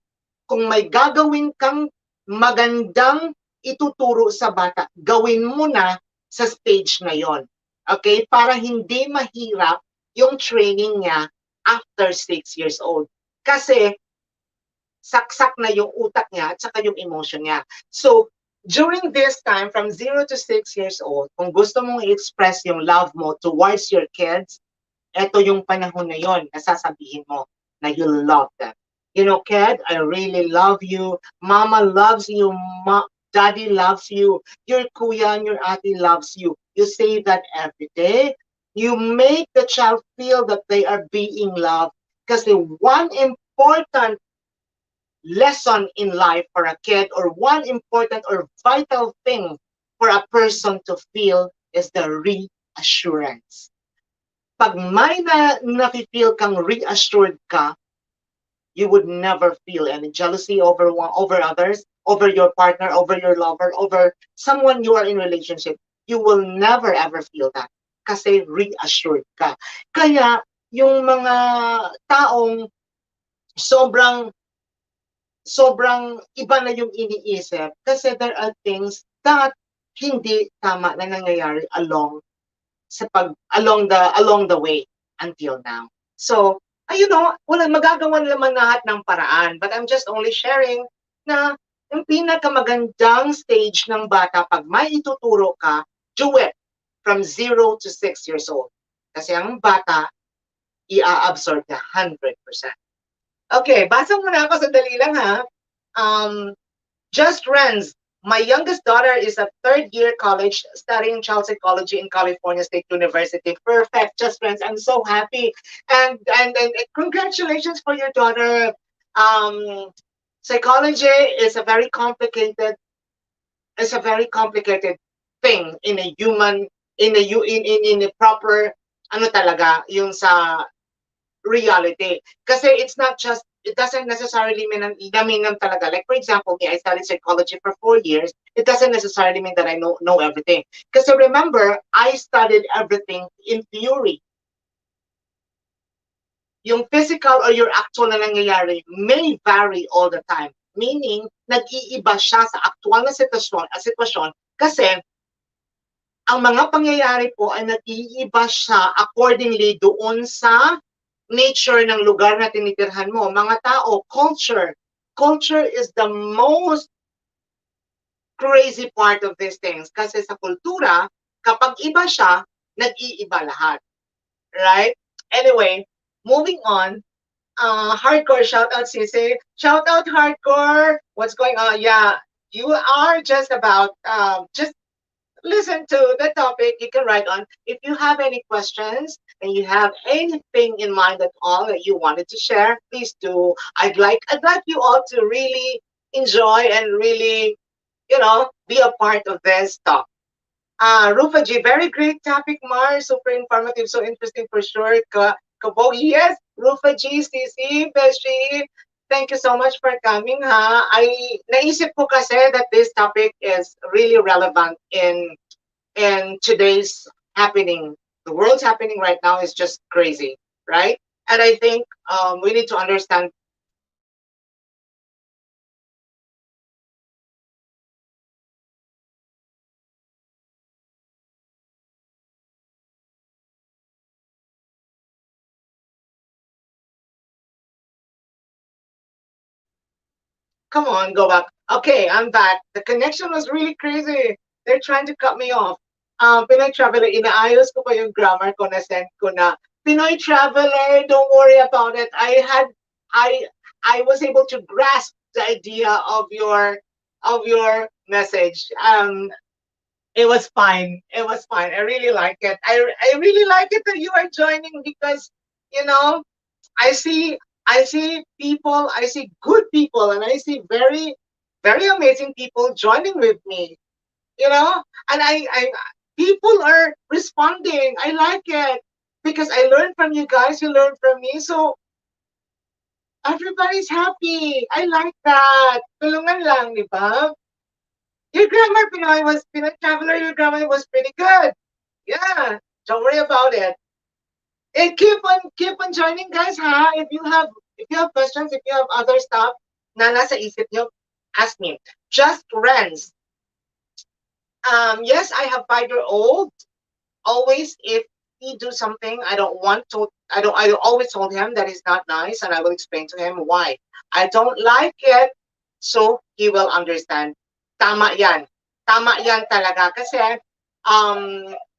S1: kung may gagawin kang magandang ituturo sa bata, gawin mo na sa stage na yon. Okay? Para hindi mahirap yung training niya after 6 years old. Kasi saksak na yung utak niya at saka yung emotion niya. So, during this time, from 0 to 6 years old, kung gusto mong i-express yung love mo towards your kids, eto yung panahon na yon na sasabihin mo na you love them. You know, kid, I really love you. Mama loves you. Daddy loves you. Your kuya and your ate loves you. You say that every day. You make the child feel that they are being loved. Kasi one important lesson in life for a kid, or one important or vital thing for a person to feel, is the reassurance. Pag may nafe-feel kang reassured ka, you would never feel any jealousy over others, over your partner, over your lover, over someone you are in relationship. You will never ever feel that kasi reassured ka. Kaya yung mga taong sobrang iba na yung iniisip kasi there are things that hindi tama na nangyayari along the way until now. So, wala magagawa naman lahat ng paraan, but I'm just only sharing na yung pinakamagandang stage ng bata pag may ituturo ka, do it from 0 to 6 years old. Kasi ang bata, i-absorb niya 100%. Okay, basa muna ako, sandali lang ha. Just Renz, my youngest daughter is a third year college studying child psychology in California State University. Perfect, Just Renz. I'm so happy. And congratulations for your daughter. Um, Psychology is a very complicated thing in a human in a proper ano talaga yung sa reality. Kasi it's not just, it doesn't necessarily mean na talaga. Like, for example, me, I studied psychology for 4 years. It doesn't necessarily mean that I know everything. Because remember, I studied everything in theory. Yung physical or your actual na nangyayari may vary all the time. Meaning, nag-iiba siya sa aktual na sitwasyon kasi ang mga pangyayari po ay nag-iiba siya accordingly doon sa nature ng lugar na tinitirhan mo. Mga tao, culture. Culture is the most crazy part of these things. Kasi sa kultura, kapag iba siya, nag-iiba lahat. Right? Anyway, moving on. Hardcore, shout out Sisi. Shout out Hardcore. What's going on? Yeah, you are just about, just listen to the topic. You can write on. If you have any questions and you have anything in mind at all that you wanted to share, please do. I'd like you all to really enjoy and really, be a part of this talk. Rufa G, very great topic, Mar. Super informative, so interesting for sure. Kabog, yes, Rufa G, CC, Beshi. Thank you so much for coming, ha. Naisip ko kasi that this topic is really relevant in today's happening. The world's happening right now is just crazy, right? And I think we need to understand. Come on, go back. Okay, I'm back. The connection was really crazy. They're trying to cut me off. Pinoy Traveler, inaayos ko pa yung grammar ko na send ko na. Pinoy Traveler, don't worry about it. I was able to grasp the idea of your message. It was fine. It was fine. I really like it. I really like it that you are joining because you know I see people, I see good people, and I see very, very amazing people joining with me. And I people are responding. I like it because I learn from you guys. You learn from me, so everybody's happy. I like that. Tulungan lang, di ba? Your grammar, Pinoy Traveler. Your grammar was pretty good. Yeah, don't worry about it. And keep on joining, guys, ha? If you have questions, if you have other stuff na nasa isip nyo, ask me. Just Renz. Yes, I have 5-year-old. Always, if he do something I always told him that is not nice, and I will explain to him why. I don't like it, so he will understand. Tama yan. Tama yan talaga. Kasi,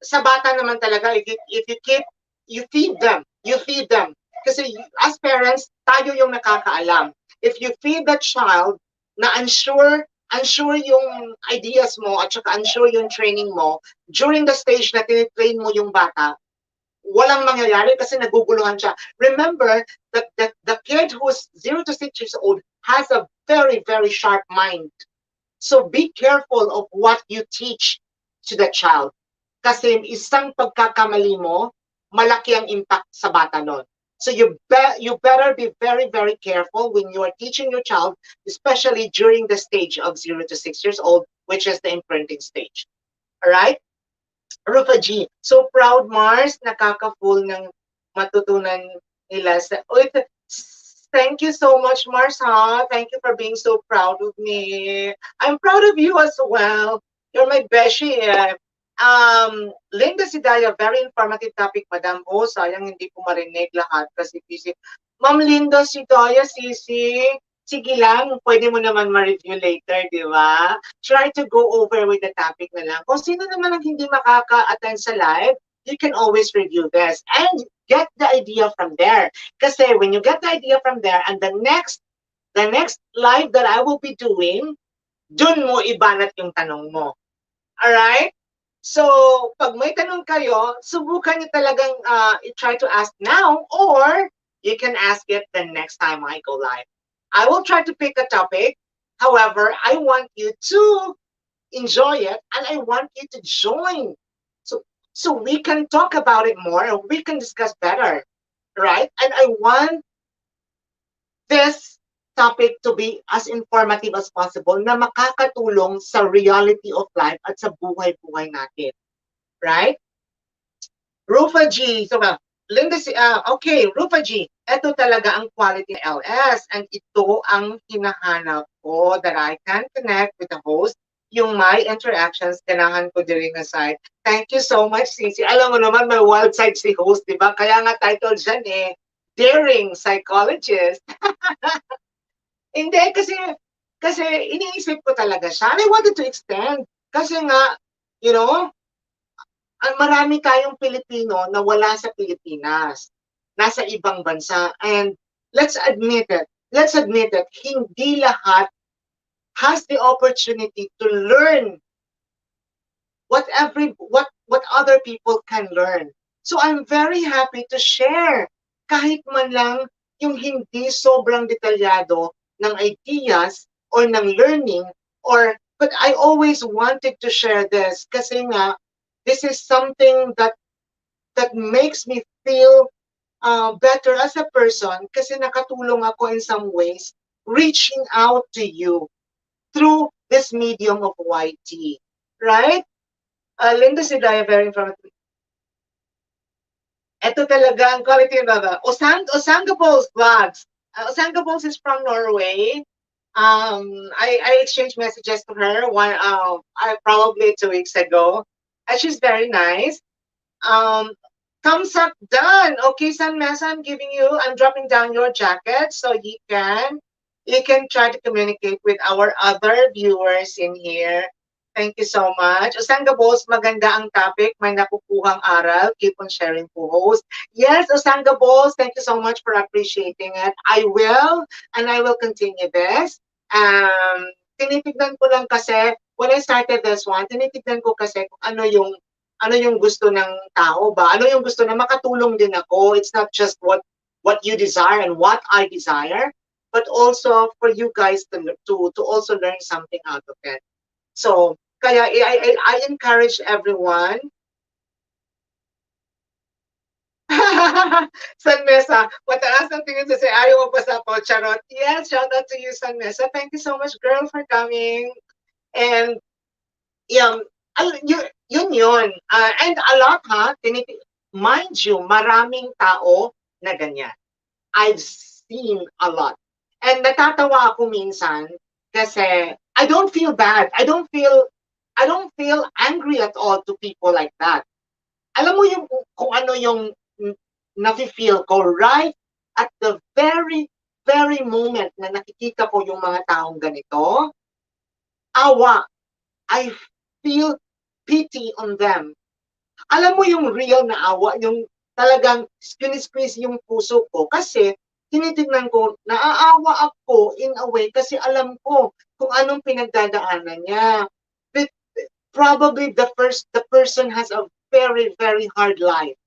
S1: sa bata naman talaga, if you keep, you feed them. You feed them. Kasi as parents, tayo yung nakakaalam. If you feed the child na unsure yung ideas mo at saka unsure yung training mo, during the stage na tinitrain mo yung bata, walang mangyayari kasi naguguluhan siya. Remember, the kid who's 0 to 6 years old has a very, very sharp mind. So be careful of what you teach to the child. Kasi isang pagkakamali mo, malaki ang impact sa bata nun. So you better be very, very careful when you are teaching your child, especially during the stage of 0 to 6 years old, which is the imprinting stage. All right? Rufa G, so proud, Mars, nakaka-full ng matutunan nila. Thank you so much, Mars, ha? Thank you for being so proud of me. I'm proud of you as well. You're my beshi. Linda Sidaya, very informative topic, Madam. Oh, sayang hindi ko marinig lahat kasi busy. Ma'am Linda Sidaya, Sisi, sige lang, pwede mo naman ma-review later, di ba? Try to go over with the topic na lang. Kung sino naman ang hindi makaka-attend sa live, you can always review this and get the idea from there. Kasi when you get the idea from there and the next live that I will be doing, dun mo ibanat yung tanong mo. Alright? So, pag may tanong kayo, subukan nyo talagang try to ask now or you can ask it the next time I go live. I will try to pick a topic. However, I want you to enjoy it and I want you to join. So, so we can talk about it more and we can discuss better. Right? And I want this topic to be as informative as possible na makakatulong sa reality of life at sa buhay-buhay natin. Right? Rufa G. So, Linda, okay, Rufa G. Ito talaga ang quality LS and ito ang hinahanap ko that I can connect with the host. Yung my interactions, kailangan ko din aside. Thank you so much, Cici. Alam mo naman, may wild side si host, di ba? Kaya nga title dyan Daring Psychologist. Hindi, kasi iniisip ko talaga siya. And I wanted to extend. Kasi nga, you know, marami tayong Pilipino na wala sa Pilipinas. Nasa ibang bansa. And let's admit it, hindi lahat has the opportunity to learn what other people can learn. So I'm very happy to share kahit man lang yung hindi sobrang detalyado ng ideas or ng learning but I always wanted to share this kasi nga this is something that makes me feel better as a person kasi nakatulong ako in some ways reaching out to you through this medium of YT. Right? Linda Sidaya, very informative. Ito talaga ang quality of Osangapols vlogs. Osangapols is from Norway. I exchanged messages to her probably 2 weeks ago. And she's very nice. Thumbs up done. Okay, San Mesa, I'm dropping down your jacket so you can try to communicate with our other viewers in here. Thank you so much. Osanga Boss, maganda ang topic. May nakukuhang aral. Keep on sharing po, host. Yes, Osanga Boss, thank you so much for appreciating it. I will continue this. Tinitignan ko lang kasi, when I started this one, tinitignan ko kasi kung ano yung gusto ng tao ba? Ano yung gusto na makatulong din ako? It's not just what you desire and what I desire, but also for you guys to also learn something out of it. So, kaya I encourage everyone. San Mesa, mataas ang tingin sa ayaw mo pa sa po, charot. Yes, shout out to you, San Mesa. Thank you so much, girl, for coming. And, yun. And a lot, mind you, maraming tao na ganyan. I've seen a lot. And natatawa ako minsan kasi I don't feel bad. I don't feel angry at all to people like that. Alam mo yung kung ano yung nafe-feel ko right at the very, very moment na nakikita ko yung mga taong ganito, awa. I feel pity on them. Alam mo yung real na awa, yung talagang squeeze yung puso ko kasi tinitignan ko, naaawa ako in a way kasi alam ko kung anong pinagdadaanan niya. But probably the person has a very, very hard life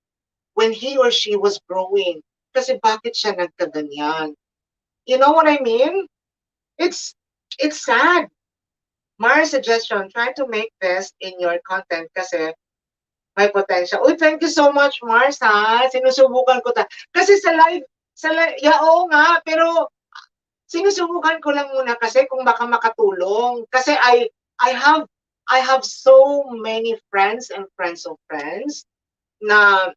S1: when he or she was growing. Kasi bakit siya nagkaganyan? You know what I mean? It's sad. Mars suggestion, try to make this in your content kasi may potential. Uy, thank you so much, Mars, ha? Sinusubukan ko kasi sa live, oo nga, pero sinusubukan ko lang muna kasi kung baka makatulong. Kasi I have so many friends and friends of friends na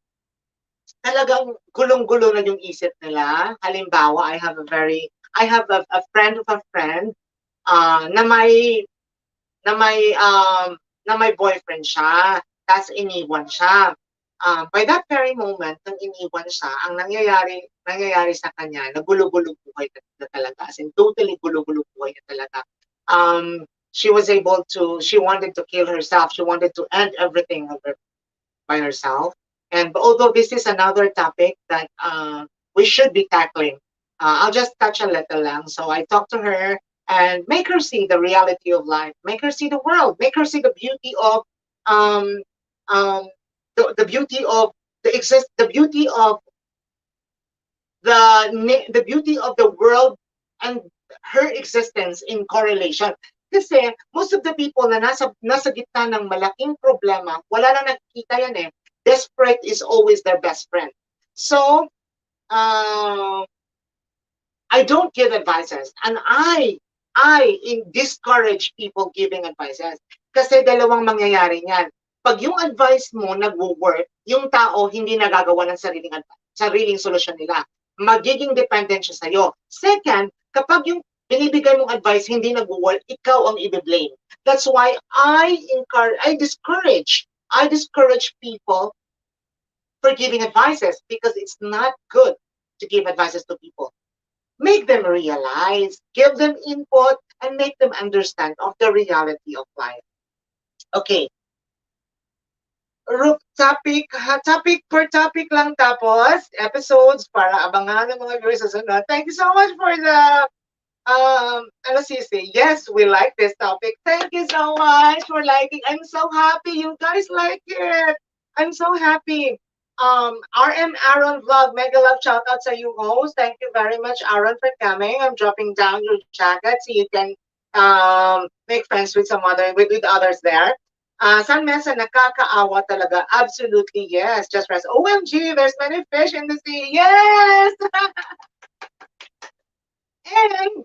S1: talagang gulong-gulo na yung isip nila. Halimbawa, I have a friend of a friend na may boyfriend siya, tapos iniwan siya. By that very moment, nang iniwan siya, ang nangyayari sa kanya, nagulo-gulo buhay na talaga. As in, totally gulo-gulo buhay na talaga. She was able to, she wanted to kill herself. She wanted to end everything by herself. And although this is another topic that we should be tackling, I'll just touch a little lang. So I talked to her and make her see the reality of life, make her see the world, make her see the beauty of um, um, the beauty of the beauty of the beauty of the world and her existence in correlation. Kasi most of the people na nasa gitna ng malaking problema, wala na nakikita yan eh. Desperate is always their best friend. So, uh, I don't give advices, and I discourage people giving advices. Kasi dalawang mangyayari niyan. Pag yung advice mo nagwo-work, yung tao hindi nagagawa ng sariling solusyon nila. Magiging dependent siya sa'yo. Second, kapag yung binibigay mong advice hindi nagwo-work, ikaw ang i-blame. That's why I discourage people for giving advices because it's not good to give advices to people. Make them realize, give them input, and make them understand of the reality of life. Okay. Topic per topic lang tapos, episodes para abangan ng mga viewers sa sunod. Thank you so much for the, ano sisi? Yes, we like this topic. Thank you so much for liking. I'm so happy you guys like it. I'm so happy. RM Aaron Vlog, mega love shout out sa you host. Thank you very much, Aaron, for coming. I'm dropping down your jacket so you can make friends with with others there. San Mesa, nakakaawa talaga. Absolutely, yes. Just press, OMG, there's many fish in the sea. Yes! And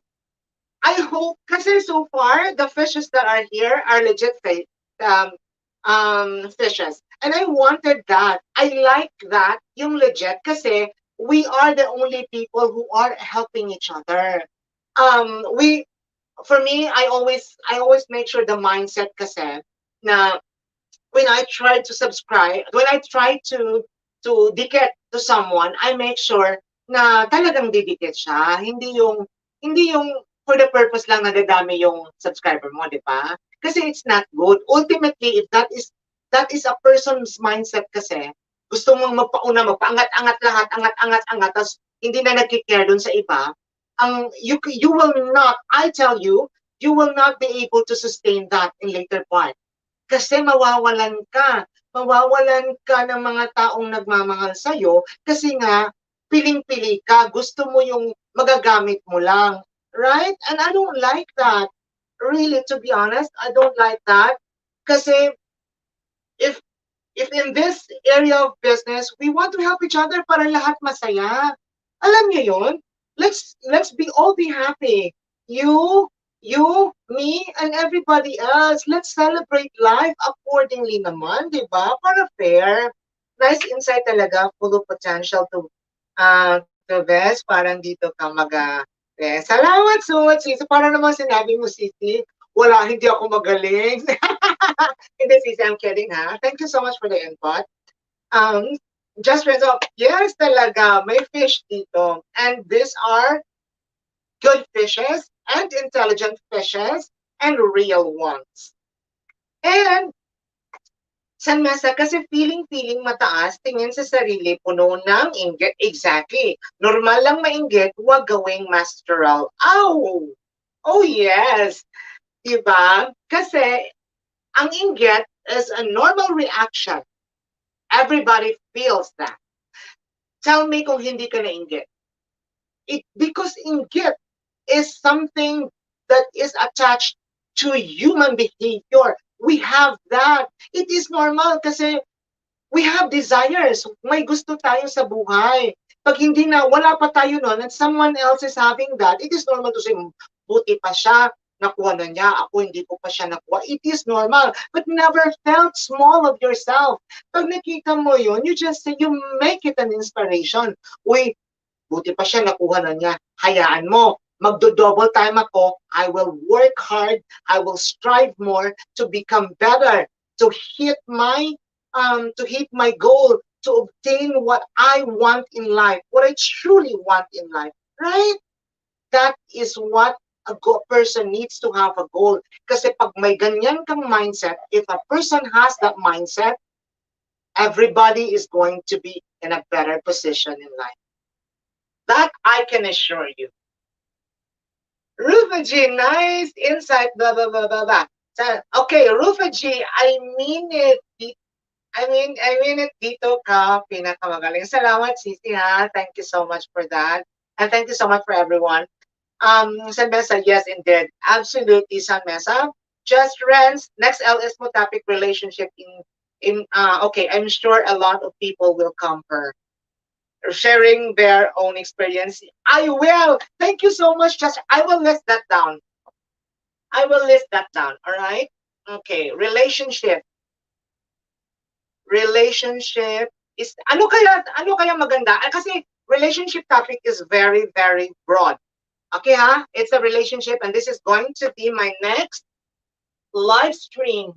S1: I hope, kasi so far, the fishes that are here are legit um, fishes. And I wanted that. I like that, yung legit, kasi we are the only people who are helping each other. We, for me, I always make sure the mindset kasi na when I try to subscribe, when I try to dikit to someone, I make sure na talagang didikit siya. Hindi yung for the purpose lang na dadami yung subscriber mo, di ba? Kasi it's not good. Ultimately, if that is a person's mindset kasi, gusto mong magpaangat-angat lahat, angat-angat, tapos hindi na nagkikare dun sa iba, you will not, I tell you, you will not be able to sustain that in later part. Kasi mawawalan ka ng mga taong nagmamahal sa'yo kasi nga, piling-pili ka, gusto mo yung magagamit mo lang. Right? And I don't like that. Really, to be honest, I don't like that. Kasi if if in this area of business, we want to help each other para lahat masaya. Alam niyo yun? Let's be happy. You, me, and everybody else. Let's celebrate life accordingly naman, di ba? Para fair. Nice insight talaga, full of potential to this. Parang dito ka salamat so much, Sisi. Para naman sinabi mo, Sisi, wala, hindi ako magaling. Hindi, Sisi, I'm kidding, ha? Thank you so much for the input. Just result, yes, talaga, may fish dito. And these are good fishes and intelligent fishes and real ones. And San Mesa, kasi feeling mataas, tingin sa sarili, puno ng inggit. Exactly. Normal lang mainggit, huwag gawing masteral. Oh! Oh yes! Diba? Kasi ang inggit is a normal reaction. Everybody feels that. Tell me kung hindi ka nainggit. Because inggit is something that is attached to human behavior. We have that. It is normal kasi we have desires. May gusto tayo sa buhay. Pag hindi na, wala pa tayo nun, and someone else is having that, it is normal to say, buti pa siya, nakuha na niya, ako hindi ko pa siya nakuha. It is normal, but never felt small of yourself. Pag nakita mo yun, you just say, you make it an inspiration. Uy, buti pa siya, nakuha na niya. Hayaan mo, magdo-double time ako. I will work hard. I will strive more to become better, to hit my to hit my goal, to obtain what I want in life, what I truly want in life, right? That is what person needs to have a goal. Kasi pag may ganyan kang mindset, if a person has that mindset, everybody is going to be in a better position in life. That I can assure you. Rufa G, nice insight, blah, blah, blah, blah, blah. So, okay, Rufa G, I mean it. I mean it dito ka, pinakamagaling. Salamat, Sisi, ha? Thank you so much for that. And thank you so much for everyone. San Mesa, yes, indeed. Absolutely, San Mesa. Just friends. Next LS mo topic relationship okay, I'm sure a lot of people will come for sharing their own experience. I will. Thank you so much. Just I will list that down. I will list that down. All right. Okay. Relationship is ano kaya maganda? Kasi relationship topic is very very broad. Okay ha? It's a relationship and this is going to be my next live stream.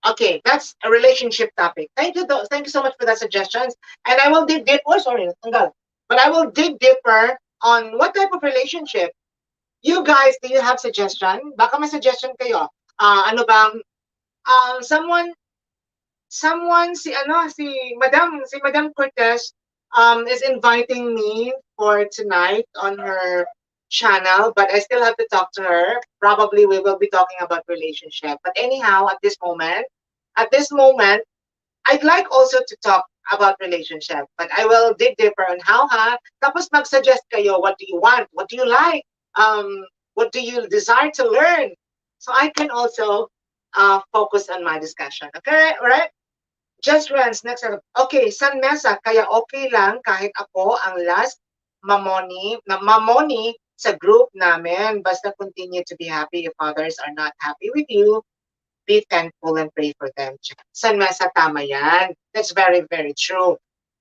S1: Okay, that's a relationship topic. Thank you so much for that suggestions. And I will dig deeper. Oh, sorry, tanggal. But I will dig deeper on what type of relationship. You guys, do you have suggestion? Baka may suggestion kayo. Ano bang someone si Madam Cortez is inviting me for tonight on her channel, but I still have to talk to her. Probably we will be talking about relationship. But anyhow, at this moment, I'd like also to talk about relationship, but I will dig deeper on how ha. Tapos mag-suggest kayo, what do you want? What do you like? What do you desire to learn? So I can also focus on my discussion. Okay, all right? Just runs next time. Okay, San Mesa, kaya okay lang kahit ako ang last mamoni sa group namin. Basta continue to be happy if others are not happy with you. Be thankful and pray for them. San Mesa, tama yan. That's very, very true.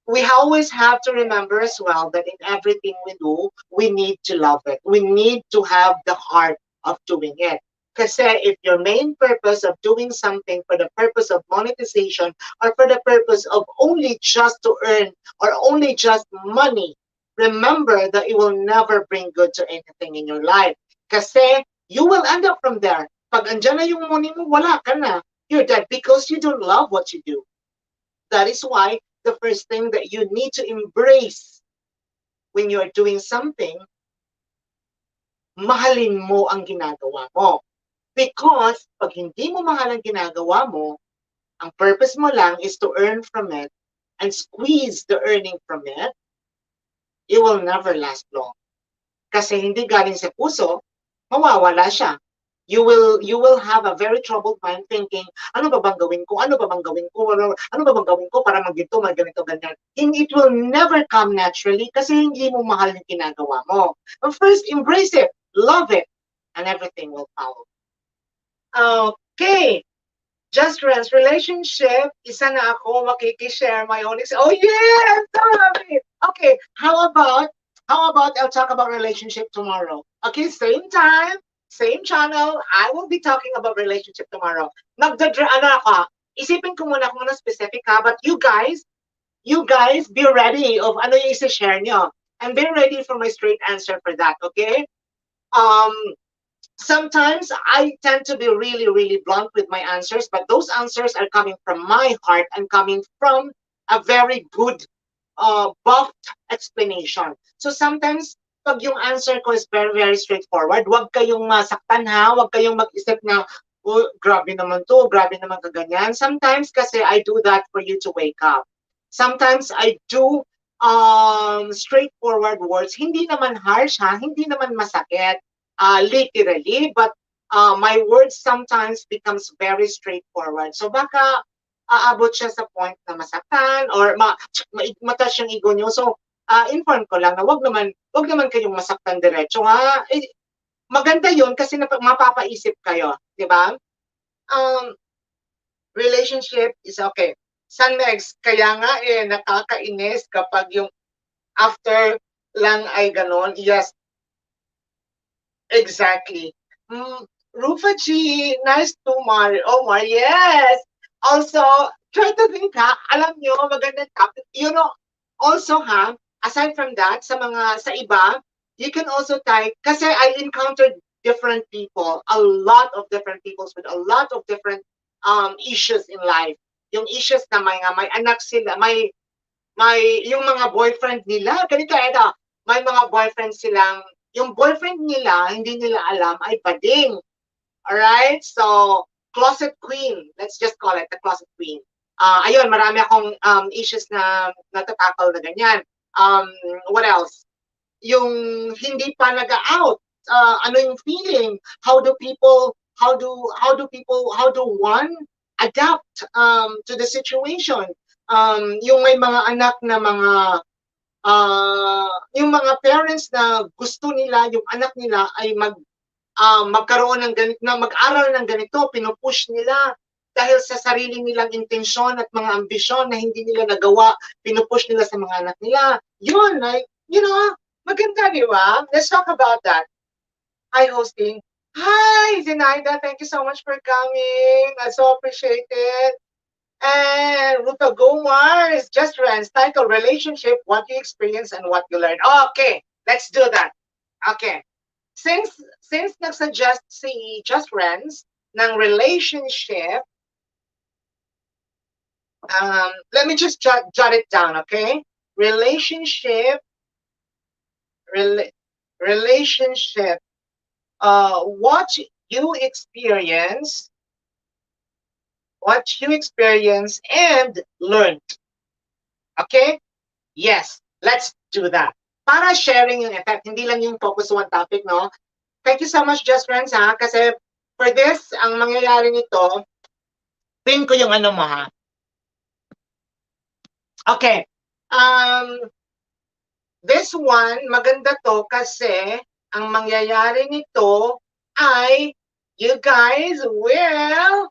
S1: We always have to remember as well that in everything we do, we need to love it. We need to have the heart of doing it. Kasi if your main purpose of doing something for the purpose of monetization or for the purpose of only just to earn or only just money, remember that it will never bring good to anything in your life. Kasi you will end up from there. Pag andyan na yung money mo, wala ka na. You're dead because you don't love what you do. That is why the first thing that you need to embrace when you're doing something, mahalin mo ang ginagawa mo. Because pag hindi mo mahal ang ginagawa mo, ang purpose mo lang is to earn from it and squeeze the earning from it, it will never last long. Kasi hindi galing sa puso, mawawala siya. You will have a very troubled mind thinking, ano ba bang gawin ko? Ano ba bang gawin ko? Ano ba bang gawin ko para magginto, ganito, ganyan. And it will never come naturally kasi hindi mo mahal yung ginagawa mo. But first, embrace it, love it, and everything will follow. Okay. Just friends, relationship, isa na ako makikishare my own experience. Oh yeah, I'm so happy. Okay, how about I'll talk about relationship tomorrow. Okay, same time, same channel. I will be talking about relationship tomorrow. Isipin ko muna kung ano specific ha, but you guys be ready of ano yung isa-share nyo. And be ready for my straight answer for that, okay? Sometimes I tend to be really, really blunt with my answers, but those answers are coming from my heart and coming from a very good, buffed explanation. So sometimes, pag yung answer ko is very, very straightforward, wag kayong masaktan ha, wag kayong mag-isip na, oh, grabe naman to, grabe naman kaganyan. Sometimes kasi I do that for you to wake up. Sometimes I do straightforward words, hindi naman harsh ha, hindi naman masakit. Literally, but my words sometimes becomes very straightforward. So baka aabot siya sa point na masaktan or matas yung ego nyo. So inform ko lang na wag naman kayong masaktan diretso ha. Maganda yun kasi mapapaisip kayo, di ba? Relationship is okay. San Megs, kaya nga nakakainis kapag yung after lang ay ganon. Yes, exactly. Rufa G, nice to Omar. Omar, yes. Also, Try to think ha, alam nyo, magandang topic. You know, also ha, aside from that, sa iba, you can also type, kasi I encountered different people, a lot of different people with a lot of different issues in life. Yung issues na may anak sila, yung mga boyfriend nila, ganito, eto, may mga boyfriend silang, yung boyfriend nila, hindi nila alam, ay bading. Alright? So, closet queen. Let's just call it the closet queen. Ayun, marami akong issues na natatakal na ganyan. What else? Yung hindi pa nag-out. Ano yung feeling? How do one adapt to the situation? Yung may mga anak na yung mga parents na gusto nila, yung anak nila ay magkaroon ng ganito, na mag-aral ng ganito, pinupush nila dahil sa sarili nilang intensyon at mga ambisyon na hindi nila nagawa, pinupush nila sa mga anak nila. Yun, like, you know, maganda, di ba? Let's talk about that. Hi, hosting. Hi, Zenaida. Thank you so much for coming. I so appreciate it. And Ruta Gomar is just friends. Title, relationship, what you experience and what you learn. Okay, let's do that. Okay. Since nag-suggest si Just Friends ng relationship, let me just jot it down, okay? Relationship, relationship, what you experience and learned. Okay? Yes, let's do that. Para sharing yung effect, hindi lang yung focus on one topic, no? Thank you so much, Just Friends, ha? Kasi for this, ang mangyayari nito, pin ko yung ano mo, ha? Okay. This one, maganda to kasi ang mangyayari nito ay you guys will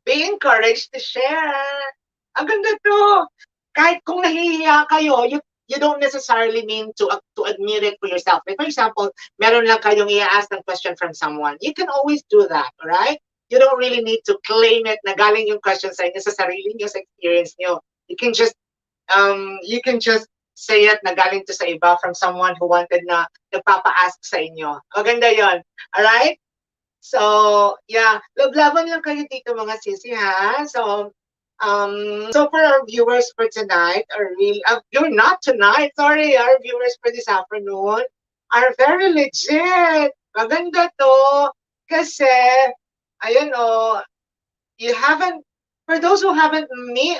S1: be encouraged to share. Ang ganda to. Kahit kung nahihiya kayo, you don't necessarily mean to admit it for yourself. Like, for example, meron lang kayong i-ask ng question from someone. You can always do that, right? You don't really need to claim it na galing yung question sa inyo, sa sarili nyo, sa experience nyo. You can just say it na galing to sa iba from someone who wanted na nagpapa-ask sa inyo. Maganda yon. Alright? So, yeah. Love-laban lang kayo dito mga sisi, ha? So for our viewers for tonight, you're not tonight, sorry, our viewers for this afternoon are very legit. Maganda to. Kasi, ayun you haven't, for those who haven't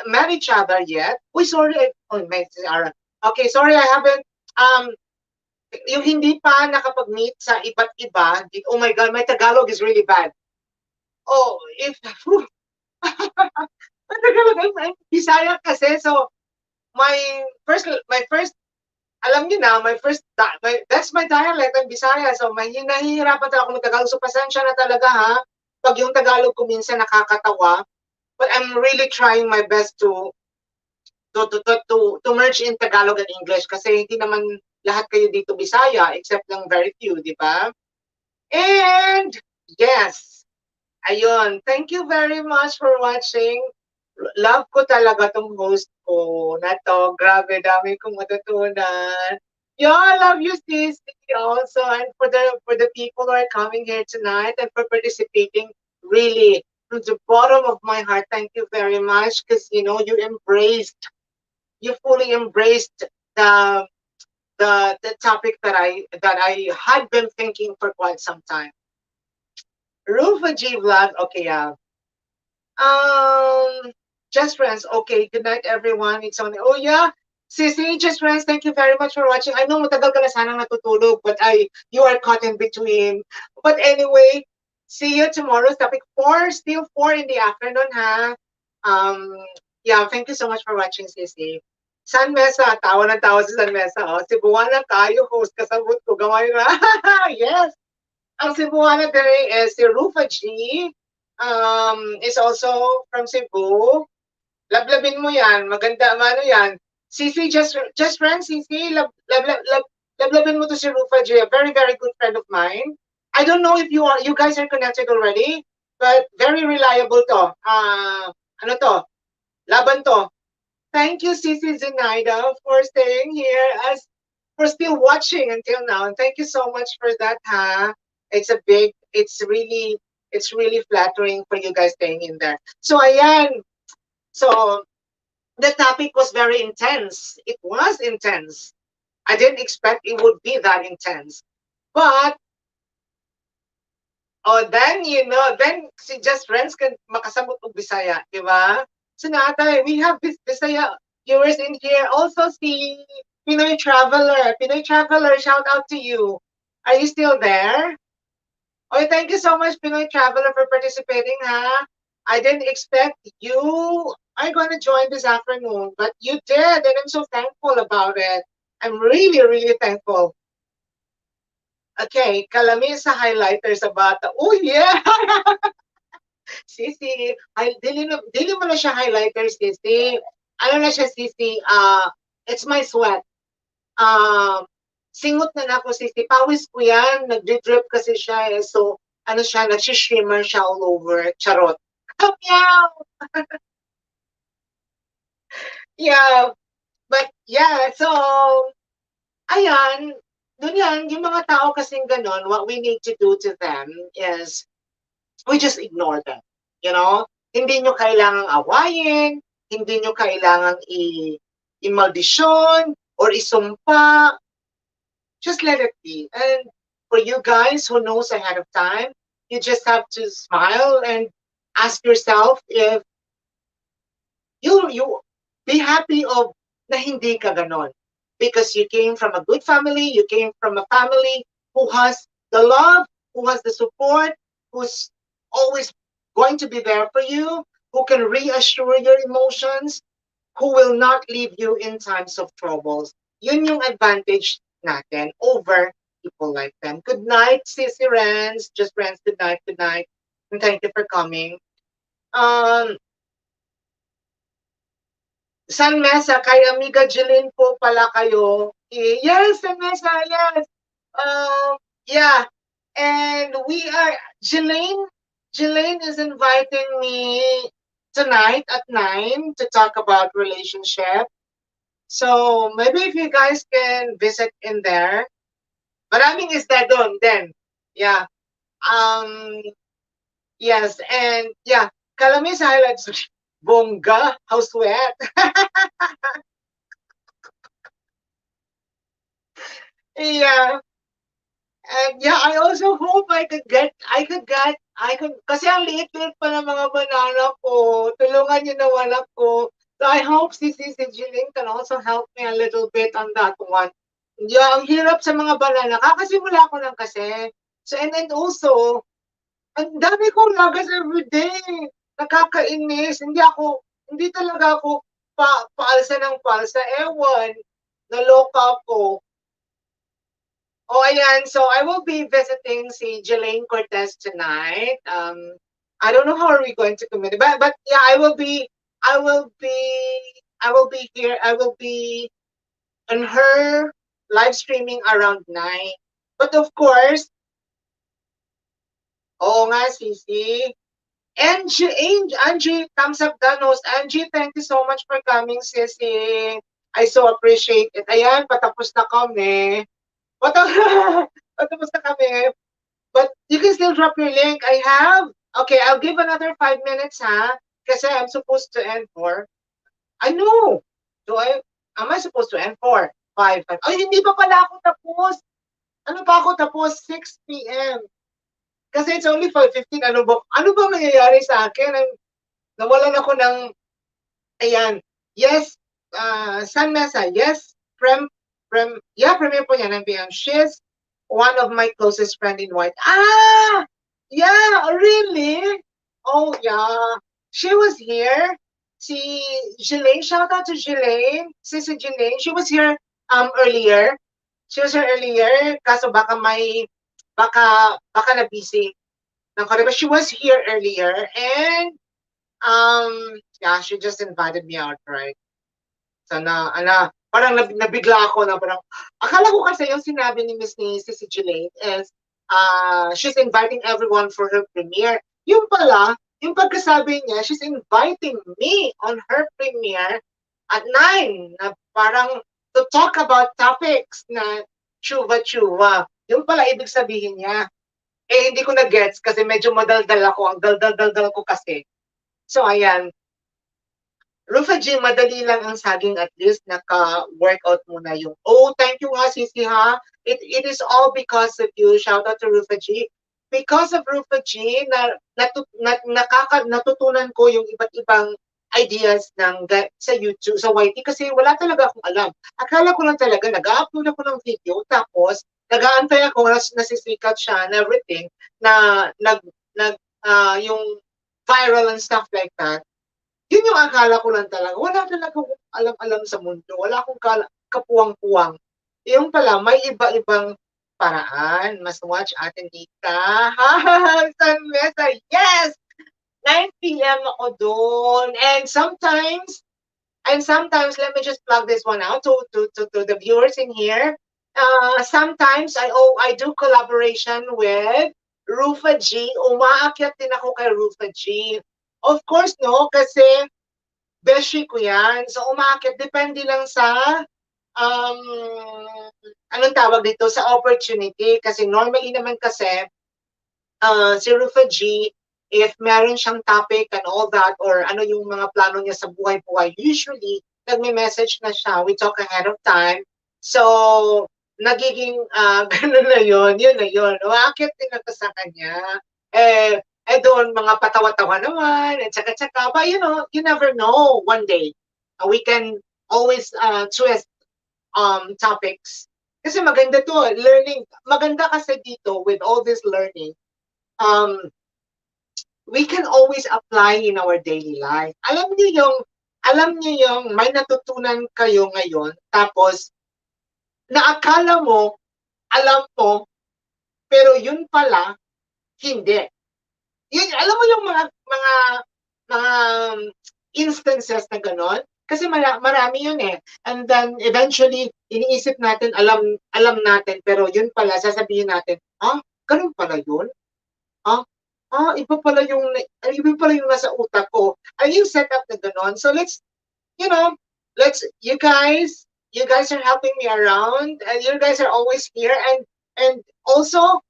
S1: met each other yet, sorry, okay, sorry, I haven't, yung hindi pa nakapag-meet sa iba't iba, oh my God, my Tagalog is really bad. Oh, I'm Bisaya kasi, so my first, alam niyo na, that's my dialect, I'm Bisaya, so nahihirapan talaga ako mag-Tagalog, so pasensya na talaga ha, pag yung Tagalog ko minsan nakakatawa, but I'm really trying my best to merge in Tagalog and English kasi hindi naman lahat kayo dito Bisaya except lang very few, di ba? And yes, ayun, thank you very much for watching. Love ko talaga tong host ko na to. Grabe, dami kong matutunan. Yeah, I love you, Stacey, also, and for the people who are coming here tonight and for participating. Really, from the bottom of my heart, thank you very much because you fully embraced the topic that I had been thinking for quite some time. Rufa G Vlog, okay, yeah. Just Friends, okay. Good night, everyone. It's on. Oh yeah, Sissy, Just Friends. Thank you very much for watching. I know matagal ka na sanang natutulog, but you are caught in between. But anyway, see you tomorrow. Topic 4, still 4 in the afternoon, ha. Yeah. Thank you so much for watching, Sissy. San Mesa, tawa ng tawa si San Mesa. Oh, Cebuana tayo, host kasabot ko. Gawin na. Yes. Ang Cebuana today is si Rufa G. Is also from Cebu. Lablabin mo yan. Maganda, ano yan. Sisi, just friends, Sisi, lablabin mo to si Rufa G. A very, very good friend of mine. I don't know if you guys are connected already, but very reliable to. Ano to? Laban to. Thank you, Sisi Zenaida, for staying here as for still watching until now. And thank you so much for that, ha? It's really flattering for you guys staying in there. So ayan, so the topic was very intense. It was intense. I didn't expect it would be that intense. But oh, then then si just friends can makasamot og Bisaya, di ba? So natay, we have this Bisaya viewers in here. Also si Pinoy Traveler. Pinoy Traveler, shout out to you. Are you still there? Oh, thank you so much, Pinoy Traveler, for participating, ha? I didn't expect you are going to join this afternoon, but you did, and I'm so thankful about it. I'm really, really thankful. Okay, kalami sa highlighters sa bata. Oh, yeah! Sisi, dili mo na siya highlighter, Sisi. Ano na siya, Sisi? It's my sweat. Singot na ako, Sisi. Pawis ko yan. Nag-drip kasi siya. Eh. So, ano siya, nag-shimmer siya all over. Charot. Meow! Yeah. But, yeah. So, ayan. Doon yan, yung mga tao kasing ganon, what we need to do to them is we just ignore them. You know? Hindi nyo kailangang awayin, hindi nyo kailangang imaldisyon or isumpa. Just let it be. And for you guys who knows ahead of time, you just have to smile and ask yourself if you be happy of na hindi ka ganon. Because you came from a good family, you came from a family who has the love, who has the support, who's always going to be there for you, who can reassure your emotions, who will not leave you in times of troubles. Yun yung advantage natin over people like them. Good night, Sissy Rens. Just Rens, good night, good night. And thank you for coming. San Mesa, kay Amiga Jeline po pala kayo. Yes, San Mesa, yes. Yeah. And we are, Jeline is inviting me tonight at 9 to talk about relationship. So maybe if you guys can visit in there. Maraming isda doon then. Yeah. Yes, and yeah, Kalamis highlights bongga, how sweat. Yeah. And yeah, I also hope kasi ang liit-liit pa ng mga banana ko. Tulungan niyo naman ako. So I hope si Jeline can also help me a little bit on that one. Yeah, ang hirap sa mga banana. Kakasimula ko lang kasi. So, and also, ang dami kong lagas everyday. Nakakainis. Hindi talaga ako paalsa ng paalsa. Ewan. Naloka ako. Oh, ayan. So I will be visiting si Jelaine Cortez tonight. I don't know how are we going to commit, but yeah, I will be here. I will be on her live streaming around 9. But of course, oo nga, Sisi. Angie, thumbs up danos. Angie, thank you so much for coming, Sisi. I so appreciate it. Ayan, patapos na kami. Patapos na kami. But you can still drop your link. I have. Okay, I'll give another 5 minutes, ha? Kasi I'm supposed to end 4. I know. Am I supposed to end 4? 5. Ay, hindi pa pala ako tapos. Ano pa ako tapos? 6 p.m. Kasi it's only 5:15. Ano ba mangyayari sa akin? Nawalan ako ng, ayan. Yes, San Mesa. Yes, premiere po niya ng PM. She's one of my closest friend in white. Yeah, really? Oh, yeah. She was here. Si Jelaine, shout out to Jelaine. Si Jelaine, she was here earlier. She was here earlier. Kaso baka na busy. But she was here earlier and yeah, she just invited me out, right? So parang nabigla ako na parang, akala ko kasi yung sinabi ni Miss Nancy si Jelaine is, she's inviting everyone for her premiere. Yung pala, Yung pagkasabi niya, she's inviting me on her premiere at 9 na parang to talk about topics na chuva-chuva. Yung pala ibig sabihin niya. Eh, hindi ko na-gets kasi medyo madaldal ako. Ang daldal-daldal ko kasi. So, ayan. Rufa G, madali lang ang saging at least naka-workout muna yung, oh, thank you ha, Sisi ha. It is all because of you. Shout out to Rufa G. Because of Rufa G, natutunan ko yung iba't ibang ideas sa YouTube, sa YT, kasi wala talaga akong alam. Akala ko lang talaga, nag-upload ako ng video, tapos nag-aantay ako, nasisikat siya and everything, na yung viral and stuff like that. Yun yung akala ko lang talaga. Wala talaga akong alam-alam sa mundo. Wala akong kapuwang-puwang. Yung pala, may iba-ibang paraan. Mas watch Ate Nika. San Mesa, yes! 9 p.m. ako doon. And sometimes, let me just plug this one out to the viewers in here. Sometimes I do collaboration with Rufa G. Umaakyat din ako kay Rufa G. Of course, no, kasi beshi ko yan. So, umaakyat, depende lang sa um, anong tawag dito, sa opportunity. Kasi normally naman kasi, si Rufa G, if meron siyang topic and all that, or ano yung mga plano niya sa buhay-buhay, usually, nagme-message na siya. We talk ahead of time. So, nagiging ganun na yun na yun. Umakit din ako sa kanya. Doon, mga patawa-tawa naman, at tsaka-tsaka. But, you never know one day. We can always twist topics. Kasi maganda to, learning. Maganda kasi dito, with all this learning, um, we can always apply in our daily life. Alam niyo yung may natutunan kayo ngayon, tapos naakala mo, alam mo, pero yun pala, hindi. Yun, alam mo yung mga instances na gano'n? Kasi marami yun eh. And then eventually, iniisip natin, alam natin, pero yun pala, sasabihin natin, ganun pala yun? Iba pala yung nasa utak ko. Ay, yung setup na gano'n. So you know, you guys are helping me around, and you guys are always here, and also,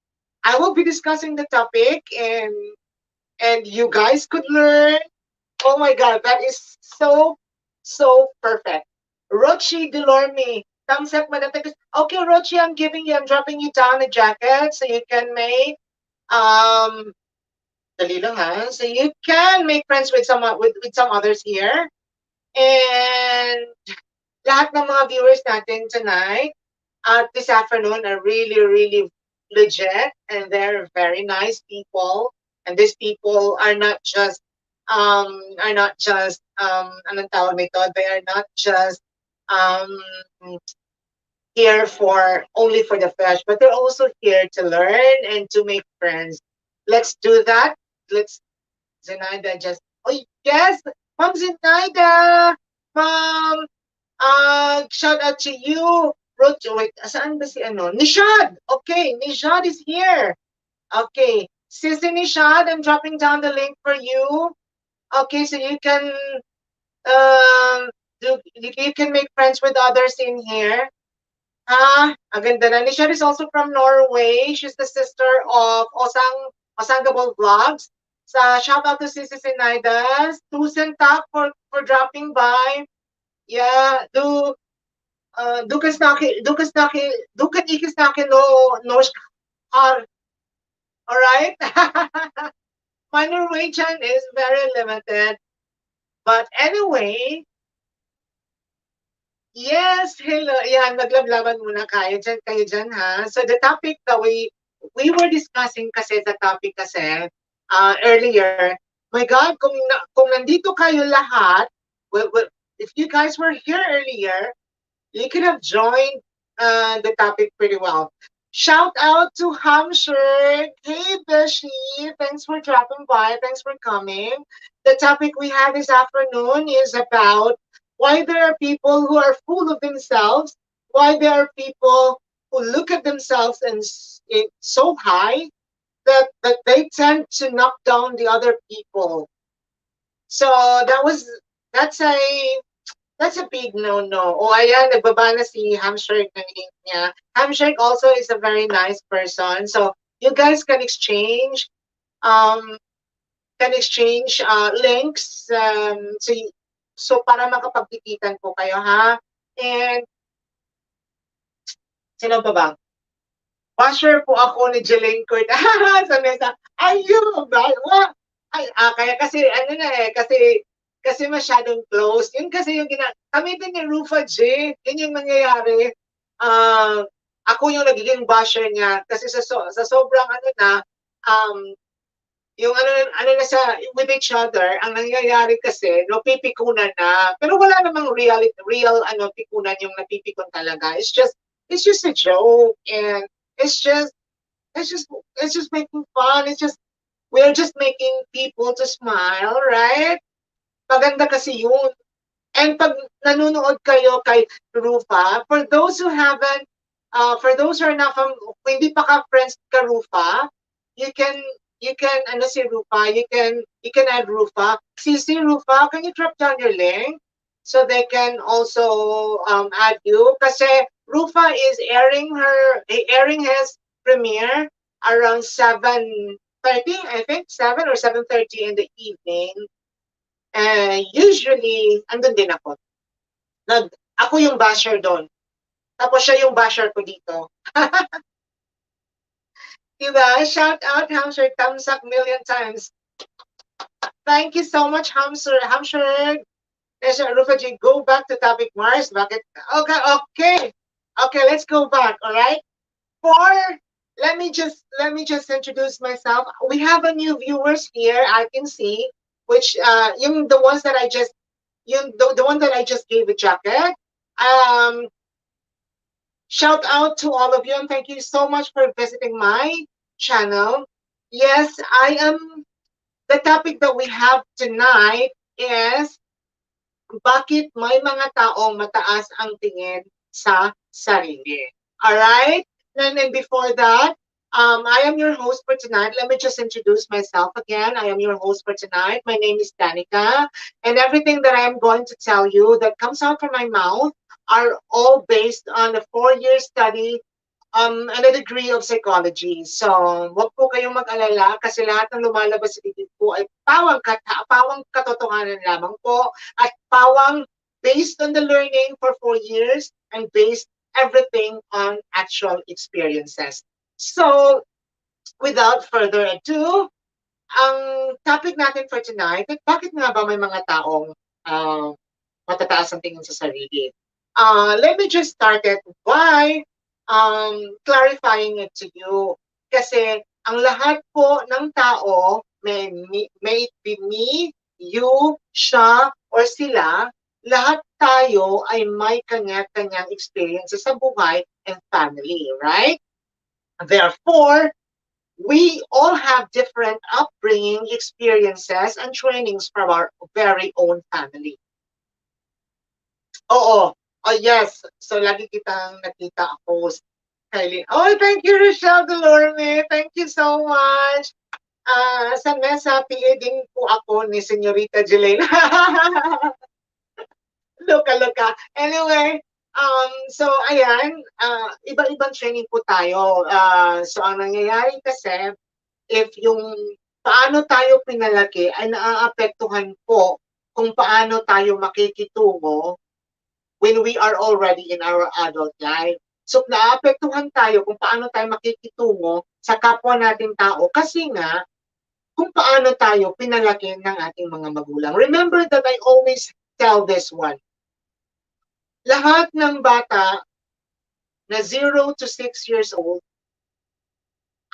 S1: I will be discussing the topic, and you guys could learn. Oh my God, that is so, so perfect. Rochi Delorme, thumbs up, Madam. Okay, Rochi, I'm dropping you down a jacket so you can make, dali lang ha, so you can make friends with some others here. And lahat ng mga viewers natin tonight at this afternoon are really, really legit, and they're very nice people. And these people are not just anong tawag nito, they are not just um, here for only for the flesh, but they're also here to learn and to make friends. Let's do that. Let's Zenaida just, oh yes, Mom Zenaida, Mom, shout out to you. Wait, saan ba si Nishad. Okay, Nishad is here. Okay, Sissy Nishad, I'm dropping down the link for you. Okay, so you can you can make friends with others in here. Ang ganda na. Nishad is also from Norway. She's the sister of Osangable Vlogs. Shout out to Sissy Sinaidas. Tusen tak for dropping by. Yeah, dukan ikisnaki no har. All right. My Norwegian is very limited, but anyway, yes, hello. Yan, maglablaban muna kayo dyan ha. So the topic that we were discussing kasi the topic kasi earlier. My God, kung nandito kayo lahat, if you guys were here earlier, you could have joined the topic pretty well. Shout out to Hamshire. Hey, Beshi. Thanks for dropping by. Thanks for coming. The topic we have this afternoon is about why there are people who are full of themselves, why there are people who look at themselves and so high, that they tend to knock down the other people. So that's a that's a big no-no. O ayan, nagbaba na si Hamshirk ng link niya. Hamshirk also is a very nice person. So you guys um, can exchange links. So para makapagtikitan po kayo ha. And sino ba ba? Basher po ako ni Jelaine Court. Sa mesa. Ayun ba? Ay, kaya kasi ano na kasi masyadong close. Yun kasi yung kami din ni Rufa J. Yun yung nangyayari. Ako yung nagiging basher niya kasi sa sobrang ano na um, yung ano na sa with each other, ang nangyayari kasi no pipikunan na. Pero wala namang real ano pikunan yung napipikon talaga. It's just a joke and it's just it's just it's just making fun. We're just making people to smile, right? Maganda kasi yun. And pag nanonood kayo kay Rufa, for those who are not from, kung hindi pa ka friends ka Rufa, you can, ano si Rufa, you can add Rufa. Si Rufa, can you drop down your link? So they can also add you. Kasi Rufa is airing his premiere around 7:30, I think, 7 or 7:30 in the evening. Usually, andun din ako. Ako yung basher doon. Tapos siya yung basher ko dito. Diba? Shout out, Hamster. Thumbs up million times. Thank you so much, Hamster. Hamster. Rufa G, go back to topic Mars. Bakit? Okay. Okay, let's go back, all right? Let me just introduce myself. We have a new viewers here, I can see, which yung the ones that I just the one that I just gave a jacket. Shout out to all of you and thank you so much for visiting my channel. Yes, the topic that we have tonight is bakit may mga taong mataas ang tingin sa sarili. Alright? And before that, I am your host for tonight. Let me just introduce myself again. I am your host for tonight. My name is Danica. And everything that I am going to tell you that comes out from my mouth are all based on a 4-year study and a degree of psychology. So, wag po kayong mag-alala kasi lahat ng lumalabas sa bibig po ay pawang katotohanan lamang po at pawang based on the learning for 4 years and based everything on actual experiences. So, without further ado, ang topic natin for tonight, bakit nga ba may mga taong matataas ang tingin sa sarili? Let me just start it by clarifying it to you. Kasi ang lahat po ng tao, may it be me, you, siya, or sila, lahat tayo ay may kanya-kanyang experiences sa buhay and family, right? Therefore, we all have different upbringing experiences and trainings from our very own family. Oo. Oh, yes. So, lagi kitang nakita ako. Kylie. Oh, thank you, Rochelle Delorme. Thank you so much. Sa mesa, PA din po ako ni Senyorita Jelaine. Loka. Anyway, so, ayan. Iba-ibang training po tayo. So, ang nangyayari kasi, if yung paano tayo pinalaki ay naaapektuhan po kung paano tayo makikitungo when we are already in our adult life. So, naapektuhan tayo kung paano tayo makikitungo sa kapwa nating tao kasi nga, kung paano tayo pinalaki ng ating mga magulang. Remember that I always tell this one. Lahat ng bata na 0 to 6 years old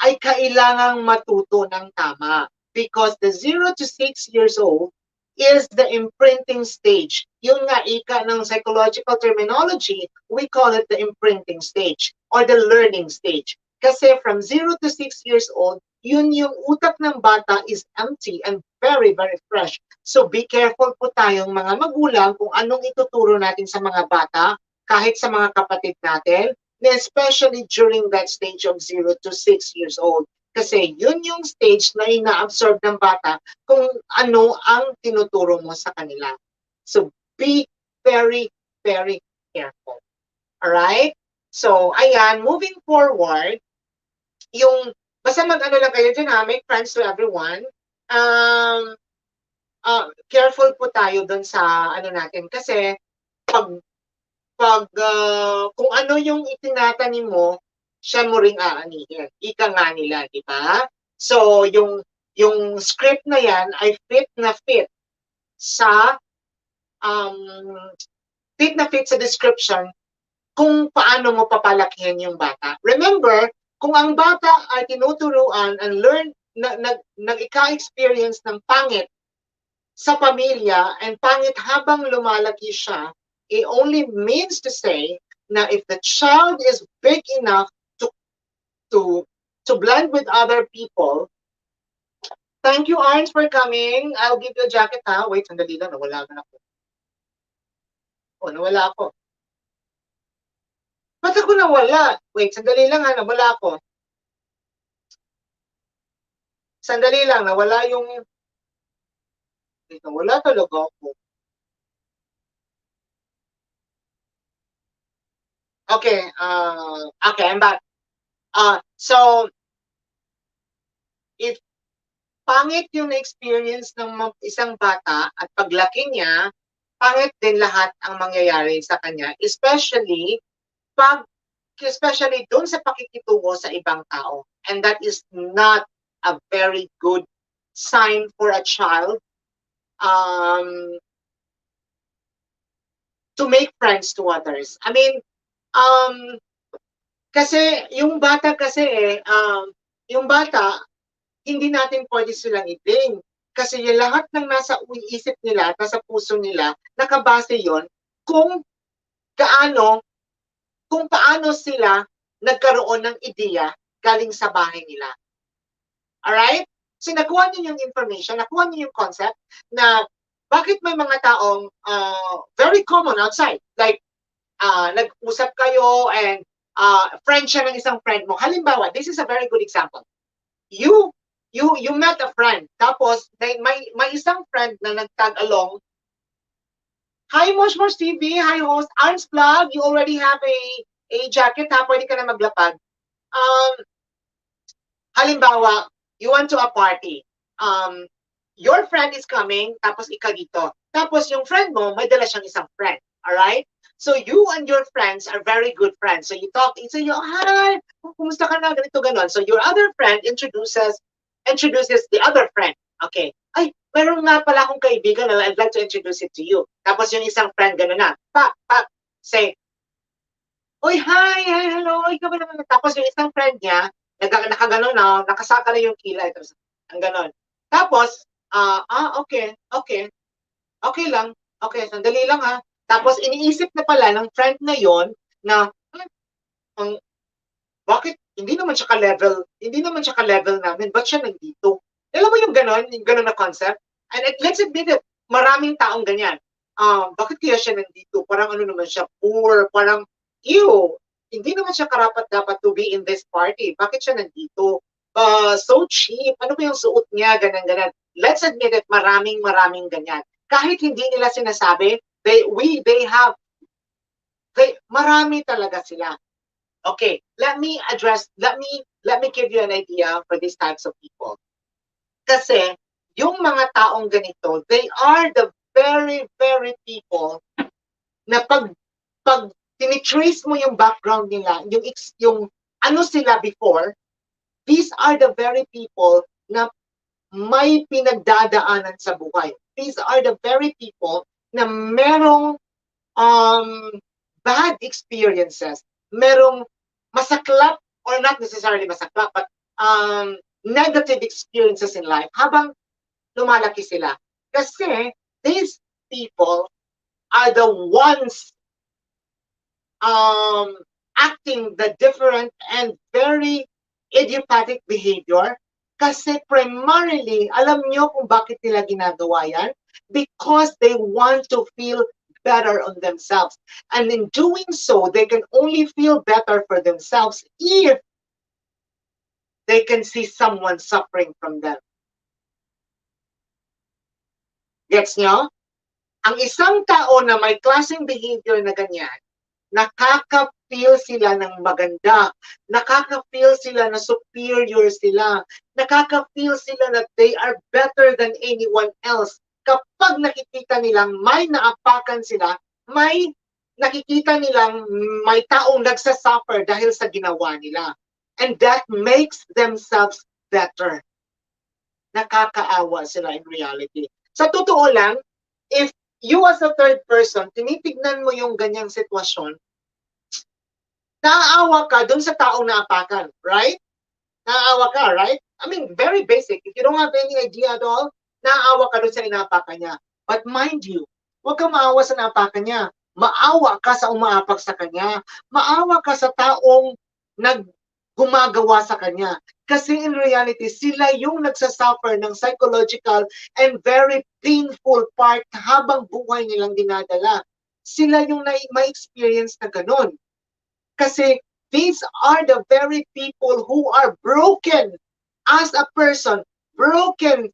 S1: ay kailangang matuto ng tama because the 0 to 6 years old is the imprinting stage. Yung nga ika ng psychological terminology, we call it the imprinting stage or the learning stage. Kasi from 0 to 6 years old, yun yung utak ng bata is empty and very, very fresh. So be careful po tayong mga magulang kung anong ituturo natin sa mga bata, kahit sa mga kapatid natin, especially during that stage of 0 to 6 years old. Kasi yun yung stage na ina-absorb ng bata kung ano ang tinuturo mo sa kanila. So be very, very careful. Alright? So, ayan, moving forward, yung, basta mag-ano lang kayo dyan ha, make friends to everyone. Um, careful po tayo dun sa ano natin kasi pag kung ano yung itinatanim mo, siya mo ring aanihin. Ika nga nila, di ba? So, yung script na yan ay fit na fit sa um, fit na fit sa description kung paano mo papalakihin yung bata. Remember, kung ang bata ay tinuturuan and learn, nag-ika-experience ng pangit sa pamilya and pangit habang lumalaki siya, it only means to say na if the child is big enough to to blend with other people. Thank you, Arns, for coming. I'll give you a jacket, ha? Wait, sandali lang. Nawala na ako. Oh, nawala ako. Ba't ako nawala? Wait, sandali lang, ha? Nawala ako. Sandali lang, nawala yung... Nawala talaga ako. Okay, okay, I'm back. So, if pangit yung experience ng isang bata at paglaki niya, pangit din lahat ang mangyayari sa kanya, pag especially doon sa pakikitungo sa ibang tao. And that is not a very good sign for a child to make friends to others. I mean, kasi yung bata kasi yung bata, hindi natin pwede silang i-blame. Kasi yung lahat ng nasa isip nila, nasa puso nila, nakabase yon kung kaano, kung paano sila nagkaroon ng ideya galing sa bahay nila. Alright? So nakuha niyo yung information, nakuha niyo yung concept na bakit may mga taong very common outside. Like, nag-usap kayo and friend siya ng isang friend mo. Halimbawa, this is a very good example. You met a friend, tapos may isang friend na nagtag along. Hi, Mosh TV. Hi, host. Arms Vlog. You already have a jacket, ha? Pwede ka na maglapag. Halimbawa, you went to a party. Your friend is coming, tapos ika dito. Tapos yung friend mo, may dala siyang isang friend. Alright? So you and your friends are very good friends. So you talk, so you, hi, kumusta ka na, ganito, ganon. So your other friend introduces the other friend. Okay. Ay, meron nga pala akong kaibigan na I'd like to introduce it to you. Tapos yung isang friend, gano'n na. Say, oy, hi, hello, ikaw ba naman? Tapos yung isang friend niya, nakaganon na, nakasaka na yung kilay. Tapos, ang ganon. Tapos, okay, okay lang. Okay, sandali lang ha. Tapos, iniisip na pala ng friend na yon na, bakit hindi naman siya ka-level namin, ba't siya nandito? Alam mo yung ganon na concept? And let's admit it, maraming taong ganyan. Bakit kaya siya nandito? Parang ano naman siya, poor, parang, ew, hindi naman siya karapat dapat to be in this party. Bakit siya nandito? So cheap. Ano ba yung suot niya? Ganan. Let's admit it, maraming ganyan. Kahit hindi nila sinasabi, marami talaga sila. Okay, let me give you an idea for these types of people. Kasi, yung mga taong ganito, they are the very, very people na pag tinitrace mo yung background nila, yung ano sila before, these are the very people na may pinagdadaanan sa buhay. These are the very people na merong bad experiences, merong masaklap, or not necessarily masaklap, but negative experiences in life habang lumalaki sila. Kasi these people are the ones acting the different and very idiopathic behavior. Kasi primarily, alam nyo kung bakit nila ginagawa yan? Because they want to feel better on themselves. And in doing so, they can only feel better for themselves if they can see someone suffering from them. Gets nyo? Ang isang tao na may klaseng behavior na ganyan, nakaka-feel sila ng maganda, nakaka-feel sila na superior sila, nakaka-feel sila that they are better than anyone else. Kapag nakikita nilang may naapakan sila, may nakikita nilang may taong nagsasuffer dahil sa ginawa nila. And that makes themselves better. Nakakaawa sila in reality. Sa totoo lang, if you as a third person, tinitignan mo yung ganyang sitwasyon, naaawa ka dun sa taong naapakan, right? Naaawa ka, right? I mean, very basic. If you don't have any idea at all, naaawa ka dun sa inaapakan niya. But mind you, huwag kang maawa sa naapakan niya. Maawa ka sa umaapak sa kanya. Maawa ka sa taong gumagawa sa kanya. Kasi in reality, sila yung nagsasuffer ng psychological and very painful part habang buhay nilang dinadala. Sila yung may experience na ganun. Kasi these are the very people who are broken as a person, broken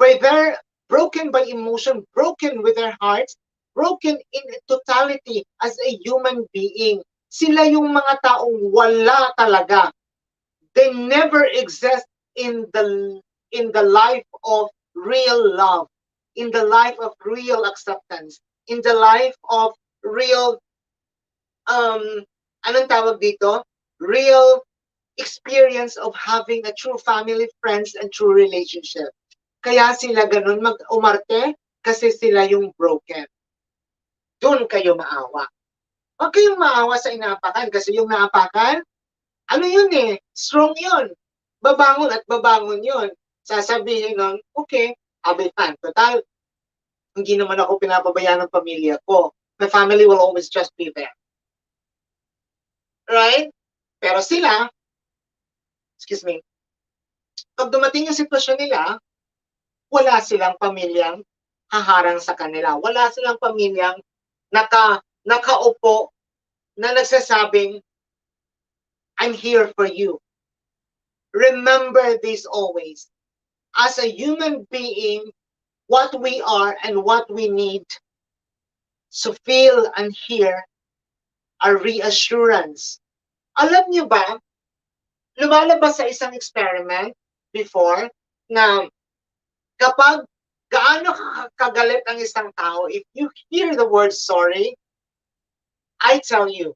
S1: by emotion, broken with their hearts, broken in totality as a human being. Sila yung mga taong wala talaga. They never exist in the life of real love, in the life of real acceptance, in the life of real anong tawag dito? Real experience of having a true family, friends, and true relationship. Kaya sila ganun umarte kasi sila yung broken. Doon kayo maawa. Huwag kayong maawa sa inaapakan kasi yung naapakan, ano yun eh, strong yun. Babangon at babangon yun. Sasabihin nun, okay, I'll be fine. Total, hindi naman ako pinapabayaan ng pamilya ko. My family will always just be there. Right? Pero sila, excuse me, pag dumating yung sitwasyon nila, wala silang pamilyang haharang sa kanila. Wala silang pamilyang nakaupo na nagsasabing, I'm here for you. Remember this always. As a human being, what we are and what we need to feel and hear are reassurance. Alam niyo ba, lumalabas sa isang experiment before na kapag gaano kagalit ang isang tao, if you hear the word sorry, I tell you,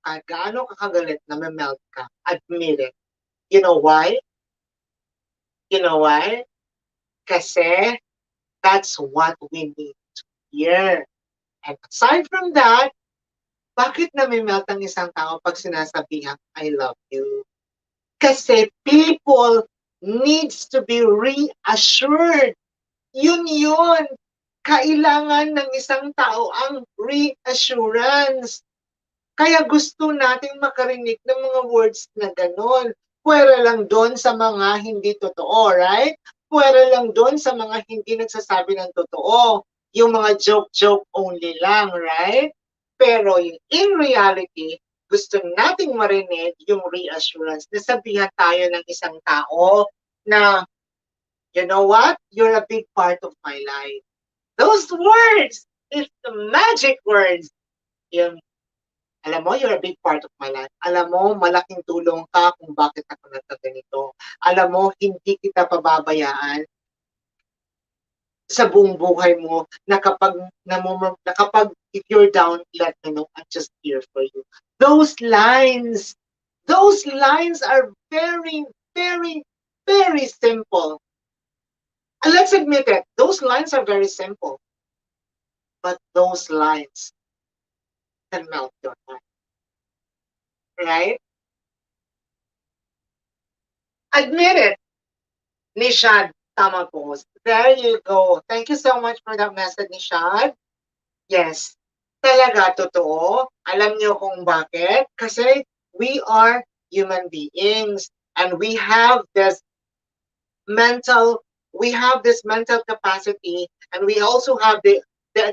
S1: gaano kagalit na melt ka, admit it. You know why? You know why? Kasi that's what we need to hear. And aside from that, bakit namimelt ang isang tao pag sinasabihan, I love you? Kasi people needs to be reassured. Yun. Kailangan ng isang tao ang reassurance. Kaya gusto nating makarinig ng mga words na ganon. Pwera lang doon sa mga hindi totoo, right? Pwera lang doon sa mga hindi nagsasabi ng totoo. Yung mga joke-joke only lang, right? Pero in reality, gusto nating marinig yung reassurance. Nasabihan tayo ng isang tao na, you know what? You're a big part of my life. Those words, it's the magic words. Yung, alam mo, you're a big part of my life. Alam mo, malaking tulong ka kung bakit ako nagkaganito. Alam mo, hindi kita pababayaan sa buong buhay mo na kapag if you're down, let me know, I'm just here for you. Those lines are very, very, very simple. And let's admit it, those lines are very simple. But those lines can melt your heart. Right? Admit it. Nishad, tama po. There you go. Thank you so much for that message, Nishad. Yes, talaga totoo. Alam niyo kung bakit? Kasi we are human beings and we have this mental capacity and we also have the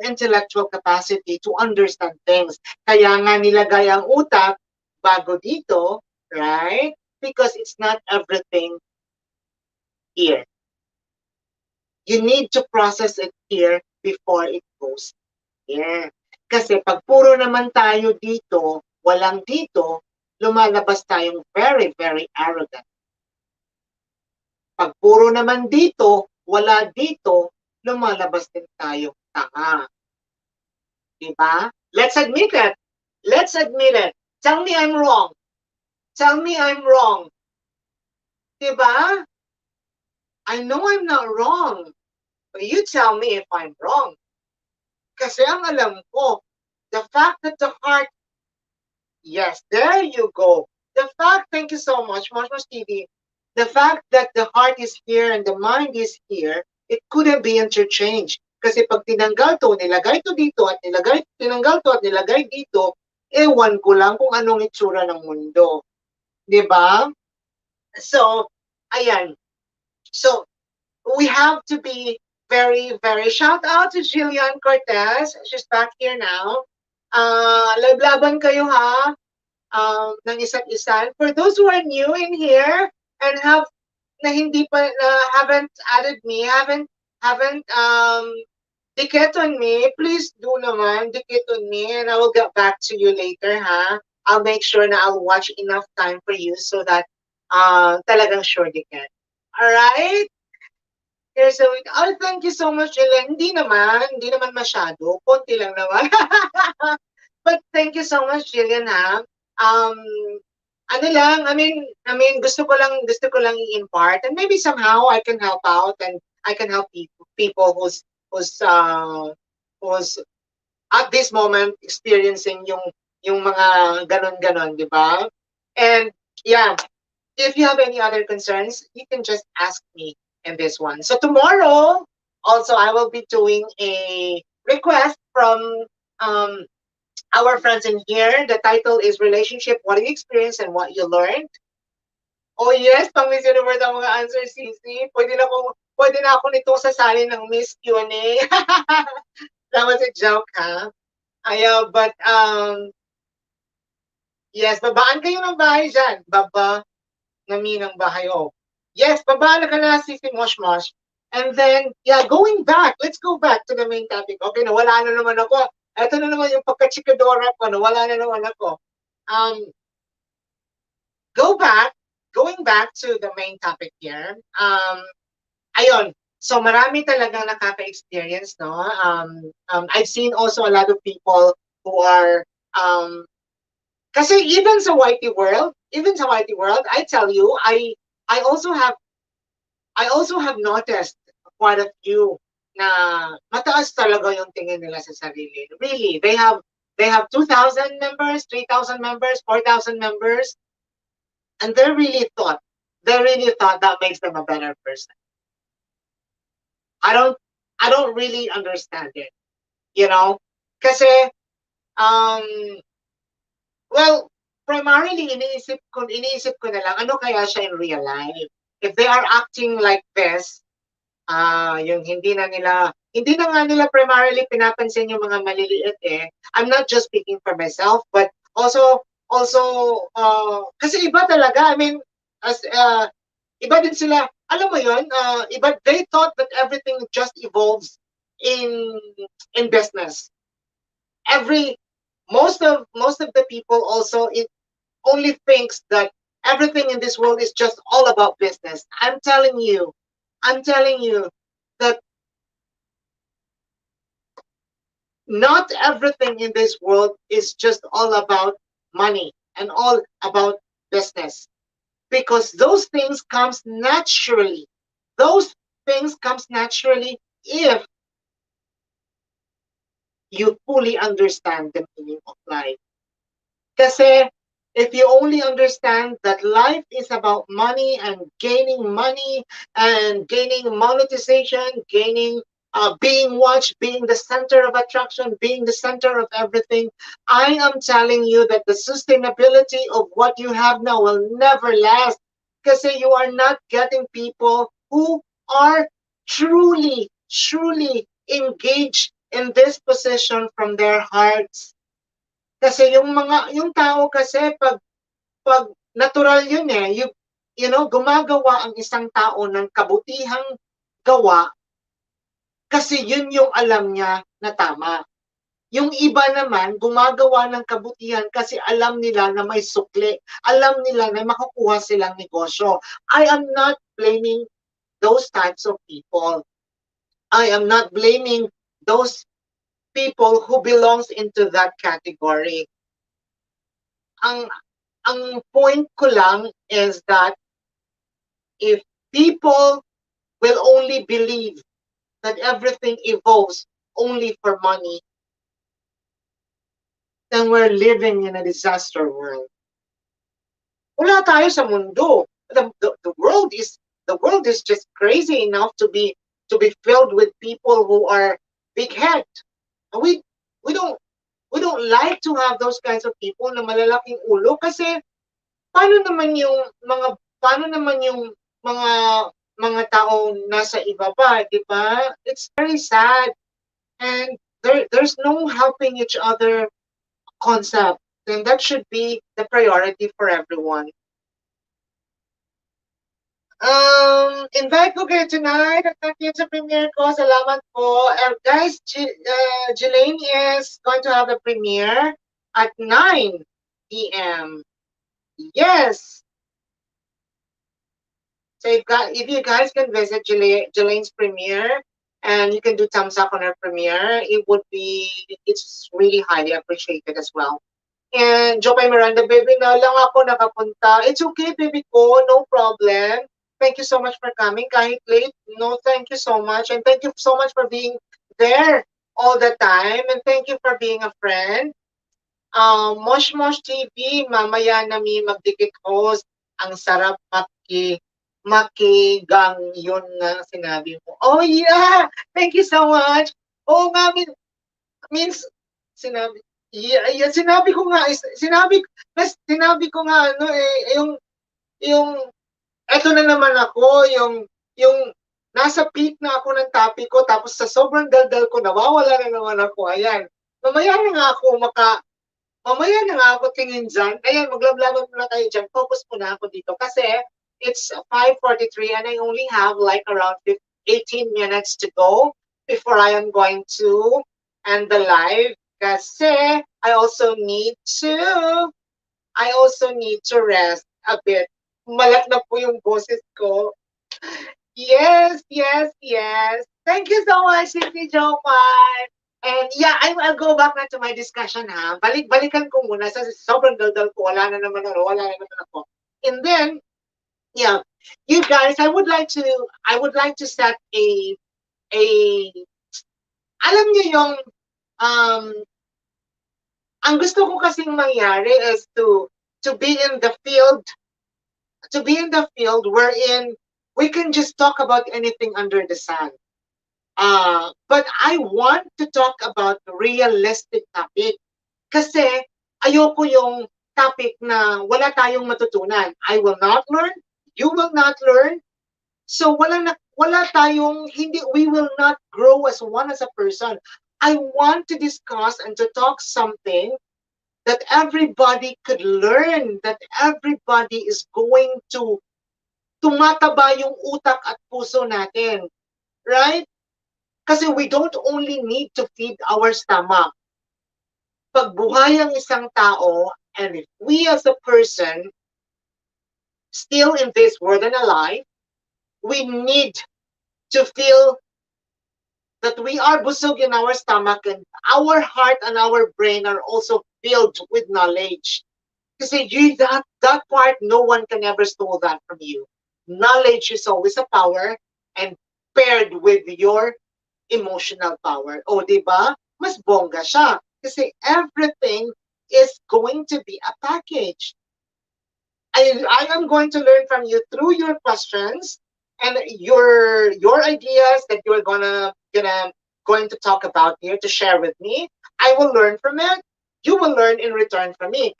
S1: intellectual capacity to understand things. Kaya nga nilagay ang utak bago dito, right? because it's not everything here. You need to process it here before it goes here. Kasi pag puro naman tayo dito, walang dito, lumalabas tayong very, very arrogant. Pag puro naman dito, wala dito, lumalabas din tayong tanga. Diba? Let's admit it. Let's admit it. Tell me I'm wrong. Tell me I'm wrong. Diba? I know I'm not wrong. But you tell me if I'm wrong. Kasi ang alam ko, the fact that the heart, yes, there you go. The fact, thank you so much, Mosh TV. The fact that the heart is here and the mind is here, it couldn't be interchanged. Kasi pag tinanggal to dito at tinanggal to at nilagay dito, ewan ko lang kung anong itsura ng mundo. Diba? So, ayan. So, we have to be very, very, shout out to Jillian Cortez. She's back here now. Lablaban kayo ha, ng isa't isa. For those who are new in here and haven't added me, haven't dikit on me, please do naman, dikit on me, and I will get back to you later, ha? I'll make sure na I'll watch enough time for you so that talagang sure dikit. Alright? Here's a week. Oh, thank you so much, Ellen. Hindi naman masyado. Konti lang naman. But thank you so much, Jillian, ha? Ano lang, I mean, gusto ko lang i-impart, and maybe somehow I can help out and I can help people who's at this moment experiencing yung mga ganon, di ba? And yeah, if you have any other concerns, you can just ask me in this one. So tomorrow, also, I will be doing a request from our friends in here. The title is Relationship, What You Experienced and What You Learned. Oh yes, pang Miss Universe ang mga answers, Sisi. Pwede na ako nitong sasali ng Miss Q&A. That was a joke, ha? Ayaw, but yes, babaan kayo ng bahay dyan. Baba nami ng bahay. Oh. Yes, babaan ka na, Sisi Mosh Mosh. And then, yeah, going back, let's go back to the main topic. Okay, nawala na naman ako. Ito na naman yung pagka-chikadora ko, nawala na naman ako. Going back to the main topic here. Ayun, so marami talagang nakaka-experience, no? I've seen also a lot of people who are, kasi even sa YT world, I tell you, I also have noticed quite a few na mataas talaga yung tingin nila sa sarili. Really, they have 2,000 members, 3,000 members, 4,000 members, and they really thought that makes them a better person. I don't really understand it, you know, kasi well, primarily iniisip ko na lang ano kaya siya in real life. If they are acting like this, yung hindi na nga nila primarily pinapansin yung mga maliliit eh. I'm not just speaking for myself, but also kasi iba talaga. I mean, as iba din sila. Alam mo yun, iba, they thought that everything just evolves in business. Most of the people also it only thinks that everything in this world is just all about business. I'm telling you that not everything in this world is just all about money and all about business, because those things comes naturally. Those things comes naturally if you fully understand the meaning of life. Kasi if you only understand that life is about money and gaining money and gaining monetization, being watched, being the center of attraction, being the center of everything, I am telling you that the sustainability of what you have now will never last, because you are not getting people who are truly engaged in this position from their hearts. Kasi yung tao kasi pag natural yun eh. Gumagawa ang isang tao ng kabutihang gawa kasi yun yung alam niya na tama. Yung iba naman, gumagawa ng kabutihan kasi alam nila na may sukli. Alam nila na makukuha silang negosyo. I am not blaming those types of people. I am not blaming those people who belongs into that category. Ang ang point ko lang is that if people will only believe that everything evolves only for money, then we're living in a disaster world. Wala tayo sa mundo. The world is just crazy enough to be filled with people who are big head. We we don't we don't like to have those kinds of people na malalaking ulo kasi paano naman yung mga mga taong nasa ibaba, di ba? It's very sad and there's no helping each other concept. And that should be the priority for everyone. Invite ko kayo tonight at natin sa premiere ko. Salamat po. Guys, Jelaine is going to have a premiere at 9 p.m. Yes. So if you guys can visit Jelaine's premiere and you can do thumbs up on her premiere, it's really highly appreciated as well. And Jopay Miranda, baby, na lang ako nakapunta. It's okay, baby ko. No problem. Thank you so much for coming. Kahit late, no, thank you so much. And thank you so much for being there all the time. And thank you for being a friend. Mosh Mosh TV, mamaya na mi magdikit host. Ang sarap makigang yun nga sinabi mo. Oh yeah! Thank you so much. Oo nga, means, sinabi, yeah, sinabi ko nga, sinabi ko nga, ano yung, eto na naman ako, yung, nasa peak na ako ng topic ko, tapos sa sobrang daldal ko, nawawala na naman ako, ayan. Mamaya na nga ako tingin dyan, ayan, maglablaban muna kayo dyan, focus muna ako dito, kasi, it's 5:43 and I only have like around 18 minutes to go before I am going to end the live. Kasi I also need to rest a bit. Malat na po yung boses ko. Yes, yes, yes. Thank you so much, Cindy Jomar. And yeah, I'll go back na to my discussion ha. Balikan ko muna sa sobrang daldal ko. Wala na naman ako. And then, yeah, you guys, I would like to set a alam niyo yung um ang gusto ko kasing mangyari is to be in the field wherein we can just talk about anything under the sun. But I want to talk about realistic topic kasi ayoko yung topic na wala tayong matutunan. I will not learn, you will not learn. So wala tayong we will not grow as a person. I want to discuss and to talk something that everybody could learn, that everybody is going to tumataba yung utak at puso natin. Right? Kasi we don't only need to feed our stomach. Pag buhay ang isang tao, and if we as a person still in this world and alive, we need to feel that we are busog in our stomach and our heart and our brain are also filled with knowledge. Kasi that part, no one can ever steal that from you. Knowledge is always a power and paired with your emotional power. O, di ba? Mas bongga siya. Kasi everything is going to be a package. I am going to learn from you through your questions and your ideas that you're going to talk about here to share with me. I will learn from it. You will learn in return from me.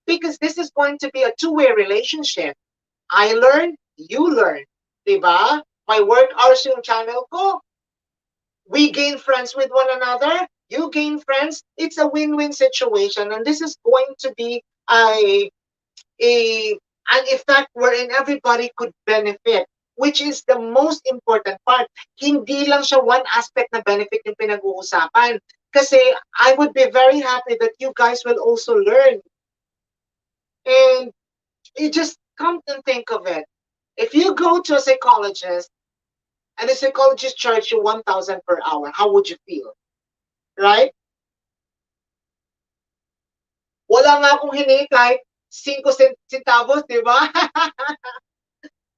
S1: Because this is going to be a two-way relationship. I learn, you learn. Diba? My work hours yung channel ko. We gain friends with one another. You gain friends. It's a win-win situation. And this is going to be a an effect wherein everybody could benefit, which is the most important part. Hindi lang siya one aspect na benefit yung pinag-uusapan. Kasi I would be very happy that you guys will also learn. And you just come and think of it. If you go to a psychologist and the psychologist charge you 1,000 per hour, how would you feel? Right? Wala nga akong hiningi kahit 5 centavos, di ba?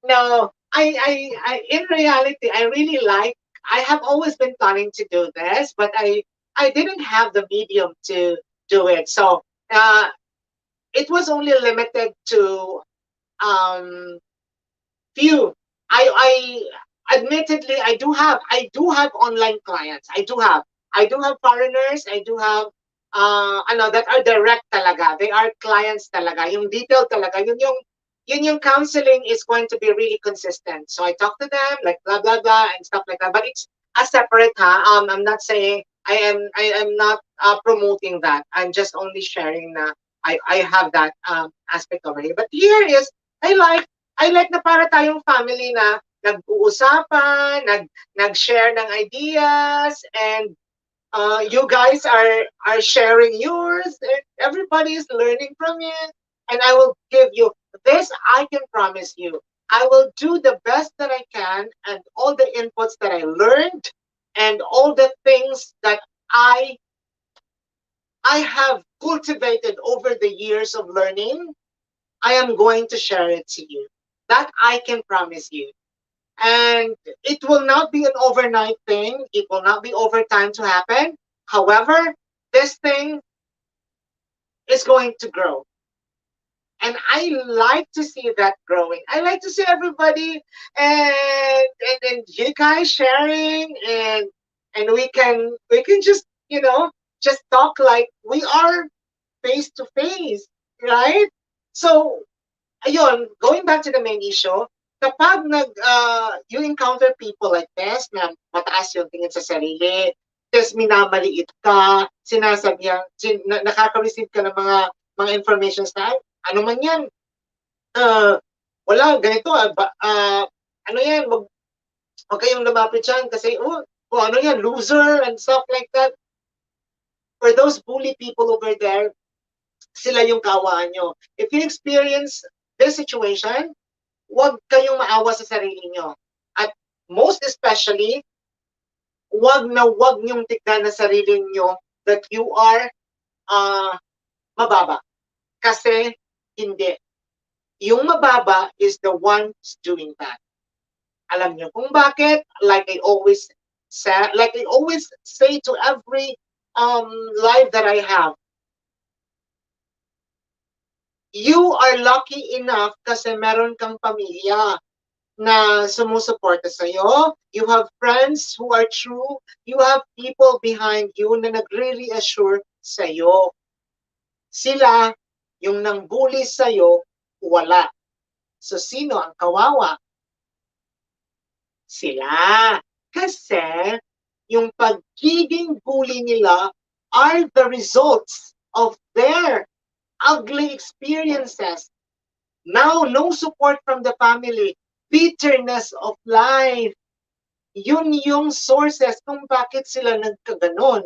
S1: No, in reality, I really like, I have always been planning to do this, but I didn't have the medium to do it. So, it was only limited to, um, few. I admittedly, I do have online clients. I do have foreigners. I do have ano that are direct talaga. They are clients talaga. Yung detail talaga. Yun yung counseling is going to be really consistent. So I talk to them like blah blah blah and stuff like that. But it's a separate ha. I'm not saying I am not promoting that. I'm just only sharing na I have that aspect over here. But here is I like I like na para tayong family na nag-uusapan, nag-share ng ideas, and you guys are sharing yours, and everybody is learning from it. And I will give you this. I can promise you. I will do the best that I can, and all the inputs that I learned, and all the things that I I have cultivated over the years of learning. I am going to share it to you. That I can promise you. And it will not be an overnight thing. It will not be over time to happen. However, this thing is going to grow. And I like to see that growing. I like to see everybody and you guys sharing, and we can just talk like we are face to face, right? So ayun, going back to the main issue, kapag you encounter people like this, na mataas yung tingin sa sarili, tapos minamaliit ka, nakaka-receive ka ng mga informations na, ano man yan, uh, wala, ganito, ano yan, wag kayong lumapit dyan kasi, ano yan, loser, and stuff like that. For those bully people over there, sila yung kawaan nyo. If you experience this situation, huwag kayong maawa sa sarili nyo. At most especially, huwag nyong tignan na sarili nyo that you are mababa. Kasi hindi. Yung mababa is the ones doing that. Alam nyo kung bakit? Like I always say to every live that I have, you are lucky enough kasi meron kang pamilya na sumusuporta sa'yo. You have friends who are true. You have people behind you na nagre-reassure sa'yo. Sila, yung nang-bully sa'yo, wala. So, sino ang kawawa? Sila. Kasi, yung pagiging bully nila are the results of their ugly experiences. Now, no support from the family. Bitterness of life. Yun yung sources kung bakit sila nagkaganon.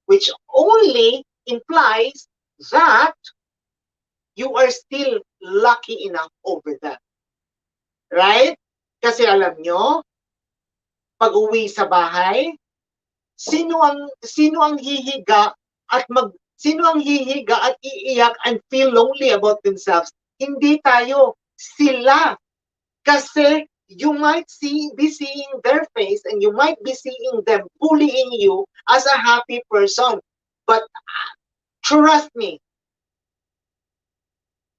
S1: Which only implies that you are still lucky enough over them. Right? Kasi alam nyo, pag-uwi sa bahay, sino ang hihiga sino ang hihiga at iiyak and feel lonely about themselves? Hindi tayo, sila. Kasi you might be seeing their face and you might be seeing them bullying you as a happy person. But trust me,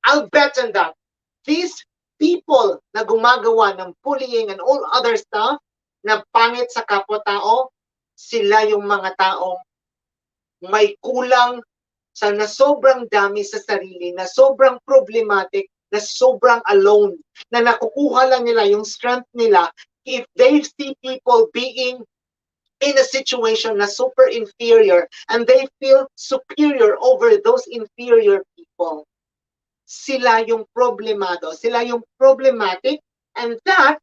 S1: I'll bet on that. These people na gumagawa ng bullying and all other stuff na pangit sa kapwa-tao, sila yung mga taong may kulang na sobrang dami sa sarili, na sobrang problematic, na sobrang alone, na nakukuha lang nila yung strength nila if they see people being in a situation na super inferior and they feel superior over those inferior people. sila yung problemado, sila yung problematic, and that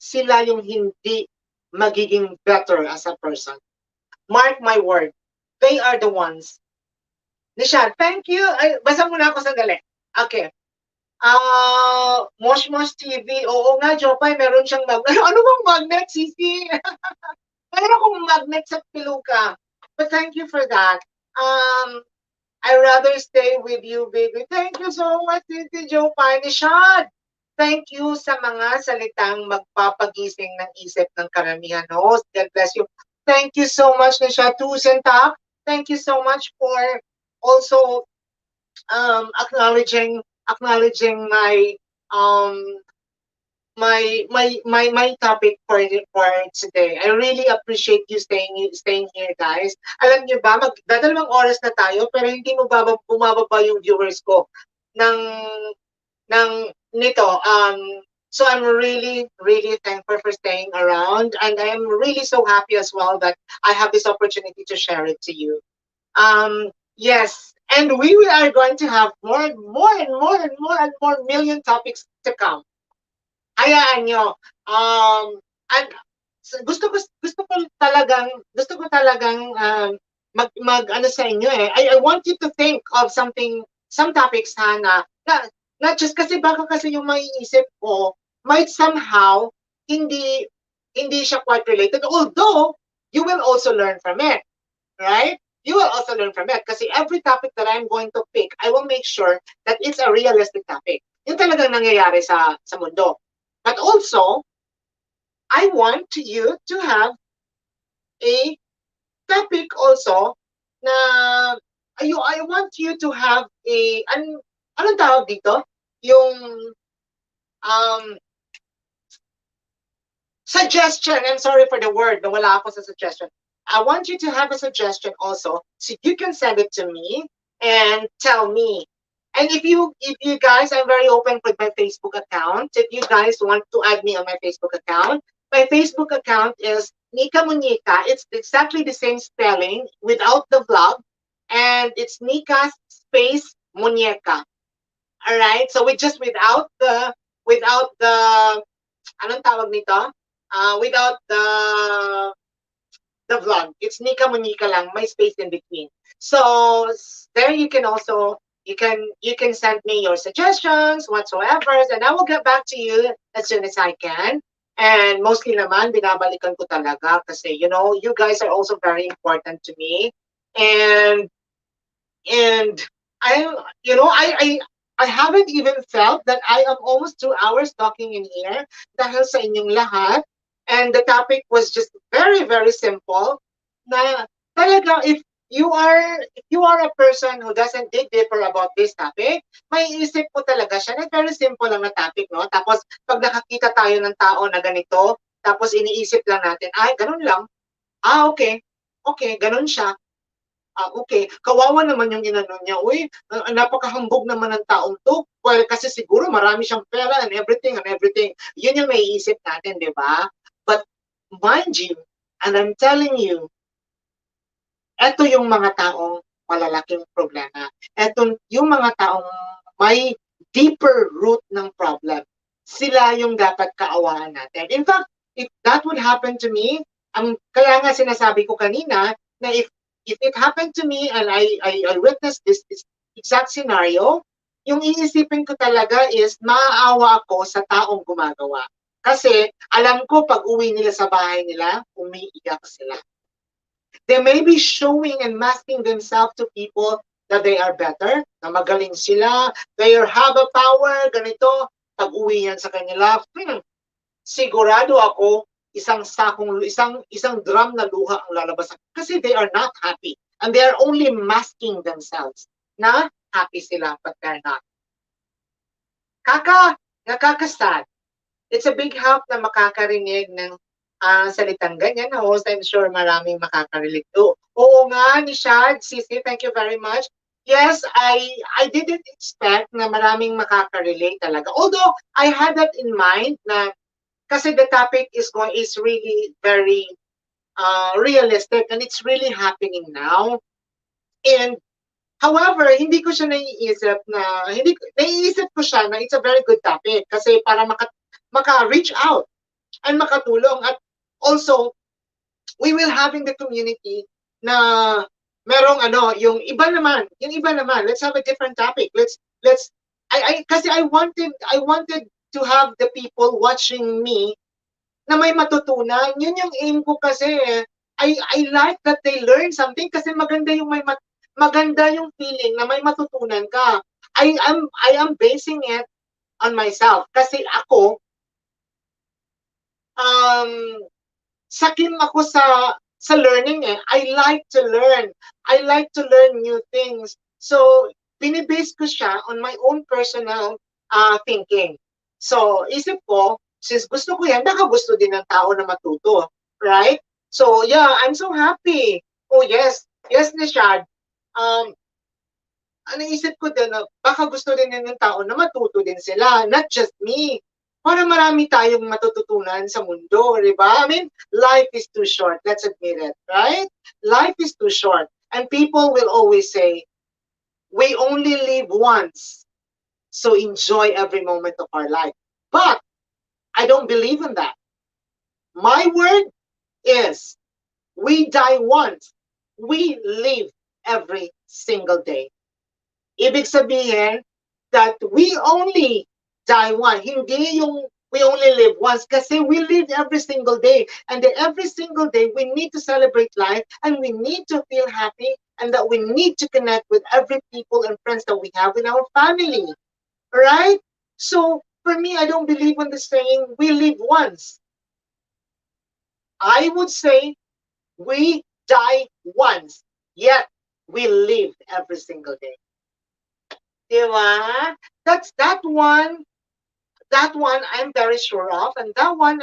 S1: sila yung hindi magiging better as a person. Mark my word, they are the ones. Nishan, thank you. Ay, basa muna ako sandali. Okay. Mosh Mosh TV. Oo nga, Jopay, meron siyang magnet. Ano bang magnet, Sisi? Meron akong magnet sa Piluka. But thank you for that. I rather stay with you, baby. Thank you so much, Sisi Jopay. Nishad, thank you sa mga salitang magpapagising ng isip ng karamihan host. God bless you. Thank you so much, Nishad. Tusentak. Thank you so much for also acknowledging um my topic for today. I really appreciate you staying here, guys. Alam niyo ba, magdadalawang oras na tayo pero hindi mo bumababa yung viewers ko ng ng nito. So I'm really, really thankful for staying around, and I am really so happy as well that I have this opportunity to share it to you. Yes, and we are going to have more and more and more and more and more million topics to come. Hayaan nyo. And gusto ko talagang mag ano sa inyo eh. I want you to think of some topics na not just kasi baka kasi yung maiisip ko might somehow hindi hindi siya quite related, although you will also learn from it, right? You will also learn from it kasi every topic that I'm going to pick, I will make sure that it's a realistic topic. Yung talagang nangyayari sa mundo. But also, I want you to have a topic also na I want you to have anong tawag dito? Yung um, suggestion. I'm sorry for the word. Nawala ako sa suggestion. I want you to have a suggestion also, so you can send it to me and tell me. And if you guys, I'm very open with my Facebook account. If you guys want to add me on my Facebook account is Nika Muñeca. It's exactly the same spelling without the vlog, and it's Nika space Muñeca. All right. So without the anong tawag nito? Without the vlog. It's Nika Muñeca lang, may space in between. So there you can also you can send me your suggestions whatsoever, and I will get back to you as soon as I can. And mostly naman binabalikan ko talaga kasi you guys are also very important to me. And I I haven't even felt that I am almost 2 hours talking in here dahil sa inyong lahat. And the topic was just very, very simple. Na talaga, if you are a person who doesn't dig deeper about this topic, may isip mo talaga siya na very simple lang na topic, no? Tapos, pag nakakita tayo ng tao na ganito, tapos iniisip lang natin, ay, ganun lang. Okay. Okay, ganun siya. Okay. Kawawa naman yung inano niya. Uy, napakahambog naman ng taong to. Well, kasi siguro marami siyang pera and everything and everything. Yun yung naiisip natin, di ba? But mind you, and I'm telling you, eto yung mga taong malalaking problema. Eto yung mga taong may deeper root ng problem. Sila yung dapat kaawaan natin. In fact, if that would happen to me, kaya nga sinasabi ko kanina na if it happened to me and I witnessed this exact scenario, yung iisipin ko talaga is maaawa ako sa taong gumagawa. Kasi alam ko pag uwi nila sa bahay nila, umiiyak sila. They may be showing and masking themselves to people that they are better, na magaling sila, they have a power, ganito. Pag uwi yan sa kanila, sigurado ako isang drum na luha ang lalabas kasi they are not happy and they are only masking themselves na happy sila but they're not. Nakakasad. It's a big help na makakarinig ng salitang ganyan na host. I'm sure maraming makakarelate to. Oo nga, Nishad, Sisi, thank you very much. Yes, I didn't expect na maraming makakarelate talaga. Although I had that in mind na kasi the topic is really very realistic and it's really happening now. And However, hindi ko siya naiisip na, naiisip ko siya na it's a very good topic kasi para maka-reach out and makatulong at also we will have in the community na merong ano, yung iba naman, let's have a different topic. Let's kasi I wanted to have the people watching me na may matutunan. Yun yung aim ko kasi eh. I like that they learn something kasi maganda yung feeling na may matutunan ka. I am basing it on myself kasi ako um sakim ako sa learning eh. I like to learn. I like to learn new things. So, binibase ko siya on my own personal thinking. So, isip ko, since gusto ko yan, baka gusto din ng tao na matuto. Right? So, yeah, I'm so happy. Oh, yes. Yes, Nishad. Um, naisip ko din na baka gusto din ng tao na matuto din sila, not just me. Para marami tayong matututunan sa mundo, di ba? I mean, life is too short. Let's admit it, right? Life is too short. And people will always say, we only live once. So enjoy every moment of our life. But I don't believe in that. My word is, we die once. We live every single day. Ibig sabihin that we only die once. Hindi yung we only live once kasi we live every single day. And every single day, we need to celebrate life and we need to feel happy and that we need to connect with every people and friends that we have in our family. Right? So, for me, I don't believe in the saying, we live once. I would say, we die once, yet we live every single day. Diba? That's that one I'm very sure of, and that one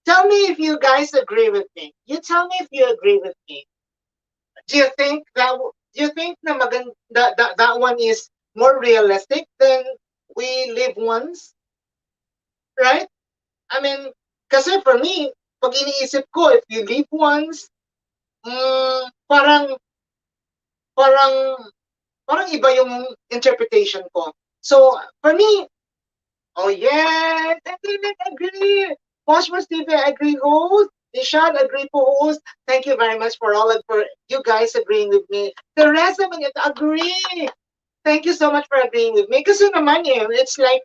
S1: tell me if you guys agree with me. You tell me if you agree with me. Do you think na that one is more realistic than we live once, right? I mean, kasi for me, pag iniisip ko, if you live once, parang parang parang iba yung interpretation ko. So, for me, oh yes, agree. Cosmos TV, agree host. Nishad, agree host. Thank you very much for you guys agreeing with me. The rest of it, agree. Thank you so much for agreeing with me. Kasi naman eh, it's like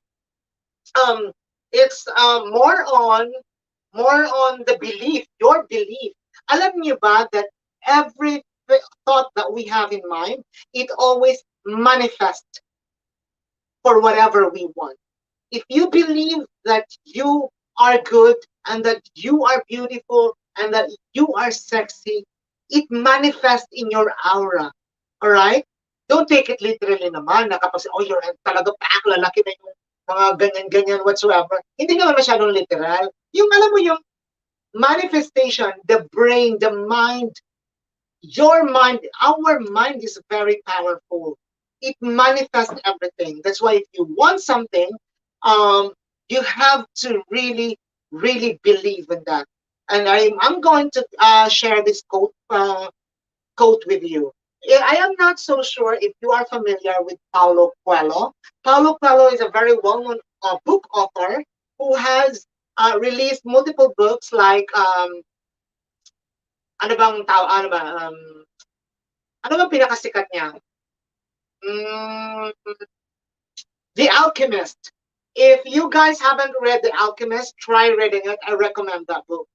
S1: um it's more on the belief, your belief. Alam niyo ba that every thought that we have in mind, it always manifests for whatever we want. If you believe that you are good and that you are beautiful and that you are sexy, it manifests in your aura. All right? Don't take it literally naman na kapag, oh, you're talaga pak, lalaki na yung mga ganyan-ganyan whatsoever. Hindi naman masyadong literal. Yung alam mo yung manifestation, the brain, the mind, your mind, our mind is very powerful. It manifests everything. That's why if you want something, um, you have to really, really believe in that. And I'm going to share this quote with you. I am not so sure if you are familiar with Paulo Coelho. Paulo Coelho is a very well-known book author who has released multiple books like ano bang tao ano ba ano bang pinakasikat niya? Mm, The Alchemist. If you guys haven't read The Alchemist, try reading it. I recommend that book.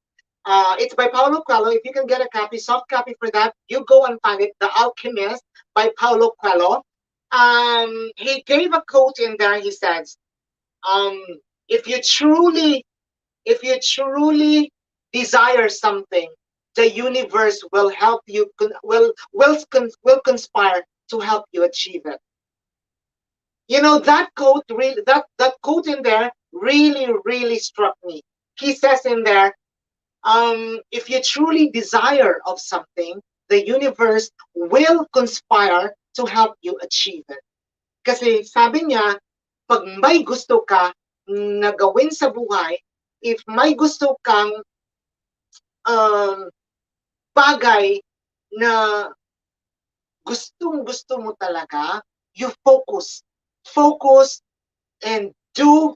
S1: It's by Paulo Coelho. If you can get a copy, soft copy for that, you go and find it. The Alchemist by Paulo Coelho. He gave a quote in there. He says, um, "If you truly, if you truly desire something, the universe will help you. Will conspire to help you achieve it." You know that quote really that quote in there really struck me. He says in there, if you truly desire of something, the universe will conspire to help you achieve it. Kasi sabi niya, pag may gusto ka na gawin sa buhay, if may gusto kang um, bagay na gustong-gusto mo talaga, you focus. Focus and do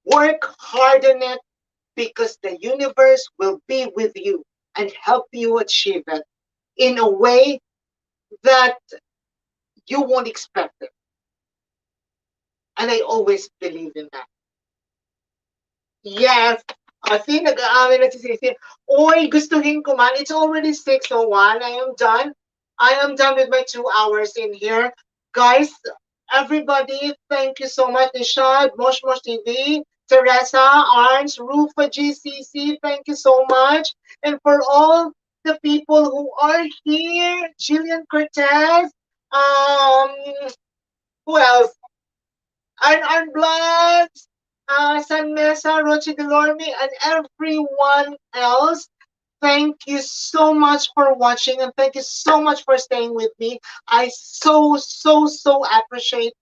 S1: work hard on it because the universe will be with you and help you achieve it in a way that you won't expect it. And I always believe in that. Yes. See, nag-aamin na si Sisi. Oy, gustuhin ko man. It's already 6:01. I am done. I am done with my 2 hours in here. Guys, everybody, thank you so much. Nishad, Mosh Mosh TV, Teresa, Arns, Rufa, GCC, thank you so much. And for all the people who are here, Jillian Cortez, um, who else? Arn Bloods, San Mesa, Rochi Delorme, and everyone else. Thank you so much for watching and thank you so much for staying with me. I so appreciate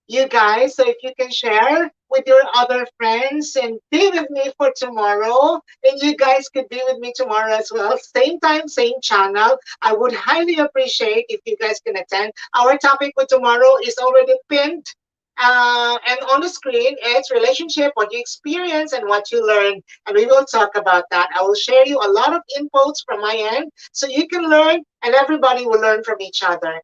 S1: you guys. So if you can share with your other friends and be with me for tomorrow, and you guys could be with me tomorrow as well. Same time, same channel. I would highly appreciate if you guys can attend. Our topic for tomorrow is already pinned. And on the screen, it's relationship, what you experience and what you learn. And we will talk about that. I will share you a lot of inputs from my end so you can learn and everybody will learn from each other.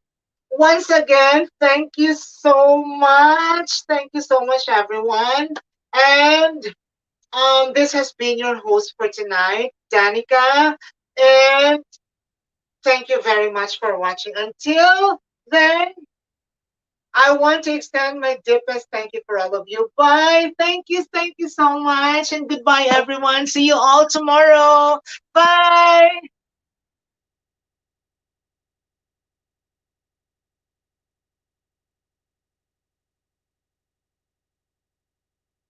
S1: Once again, thank you so much. Thank you so much, everyone. And this has been your host for tonight, Danica. And thank you very much for watching. Until then, I want to extend my deepest thank you for all of you. Bye. Thank you so much. And goodbye, everyone. See you all tomorrow. Bye.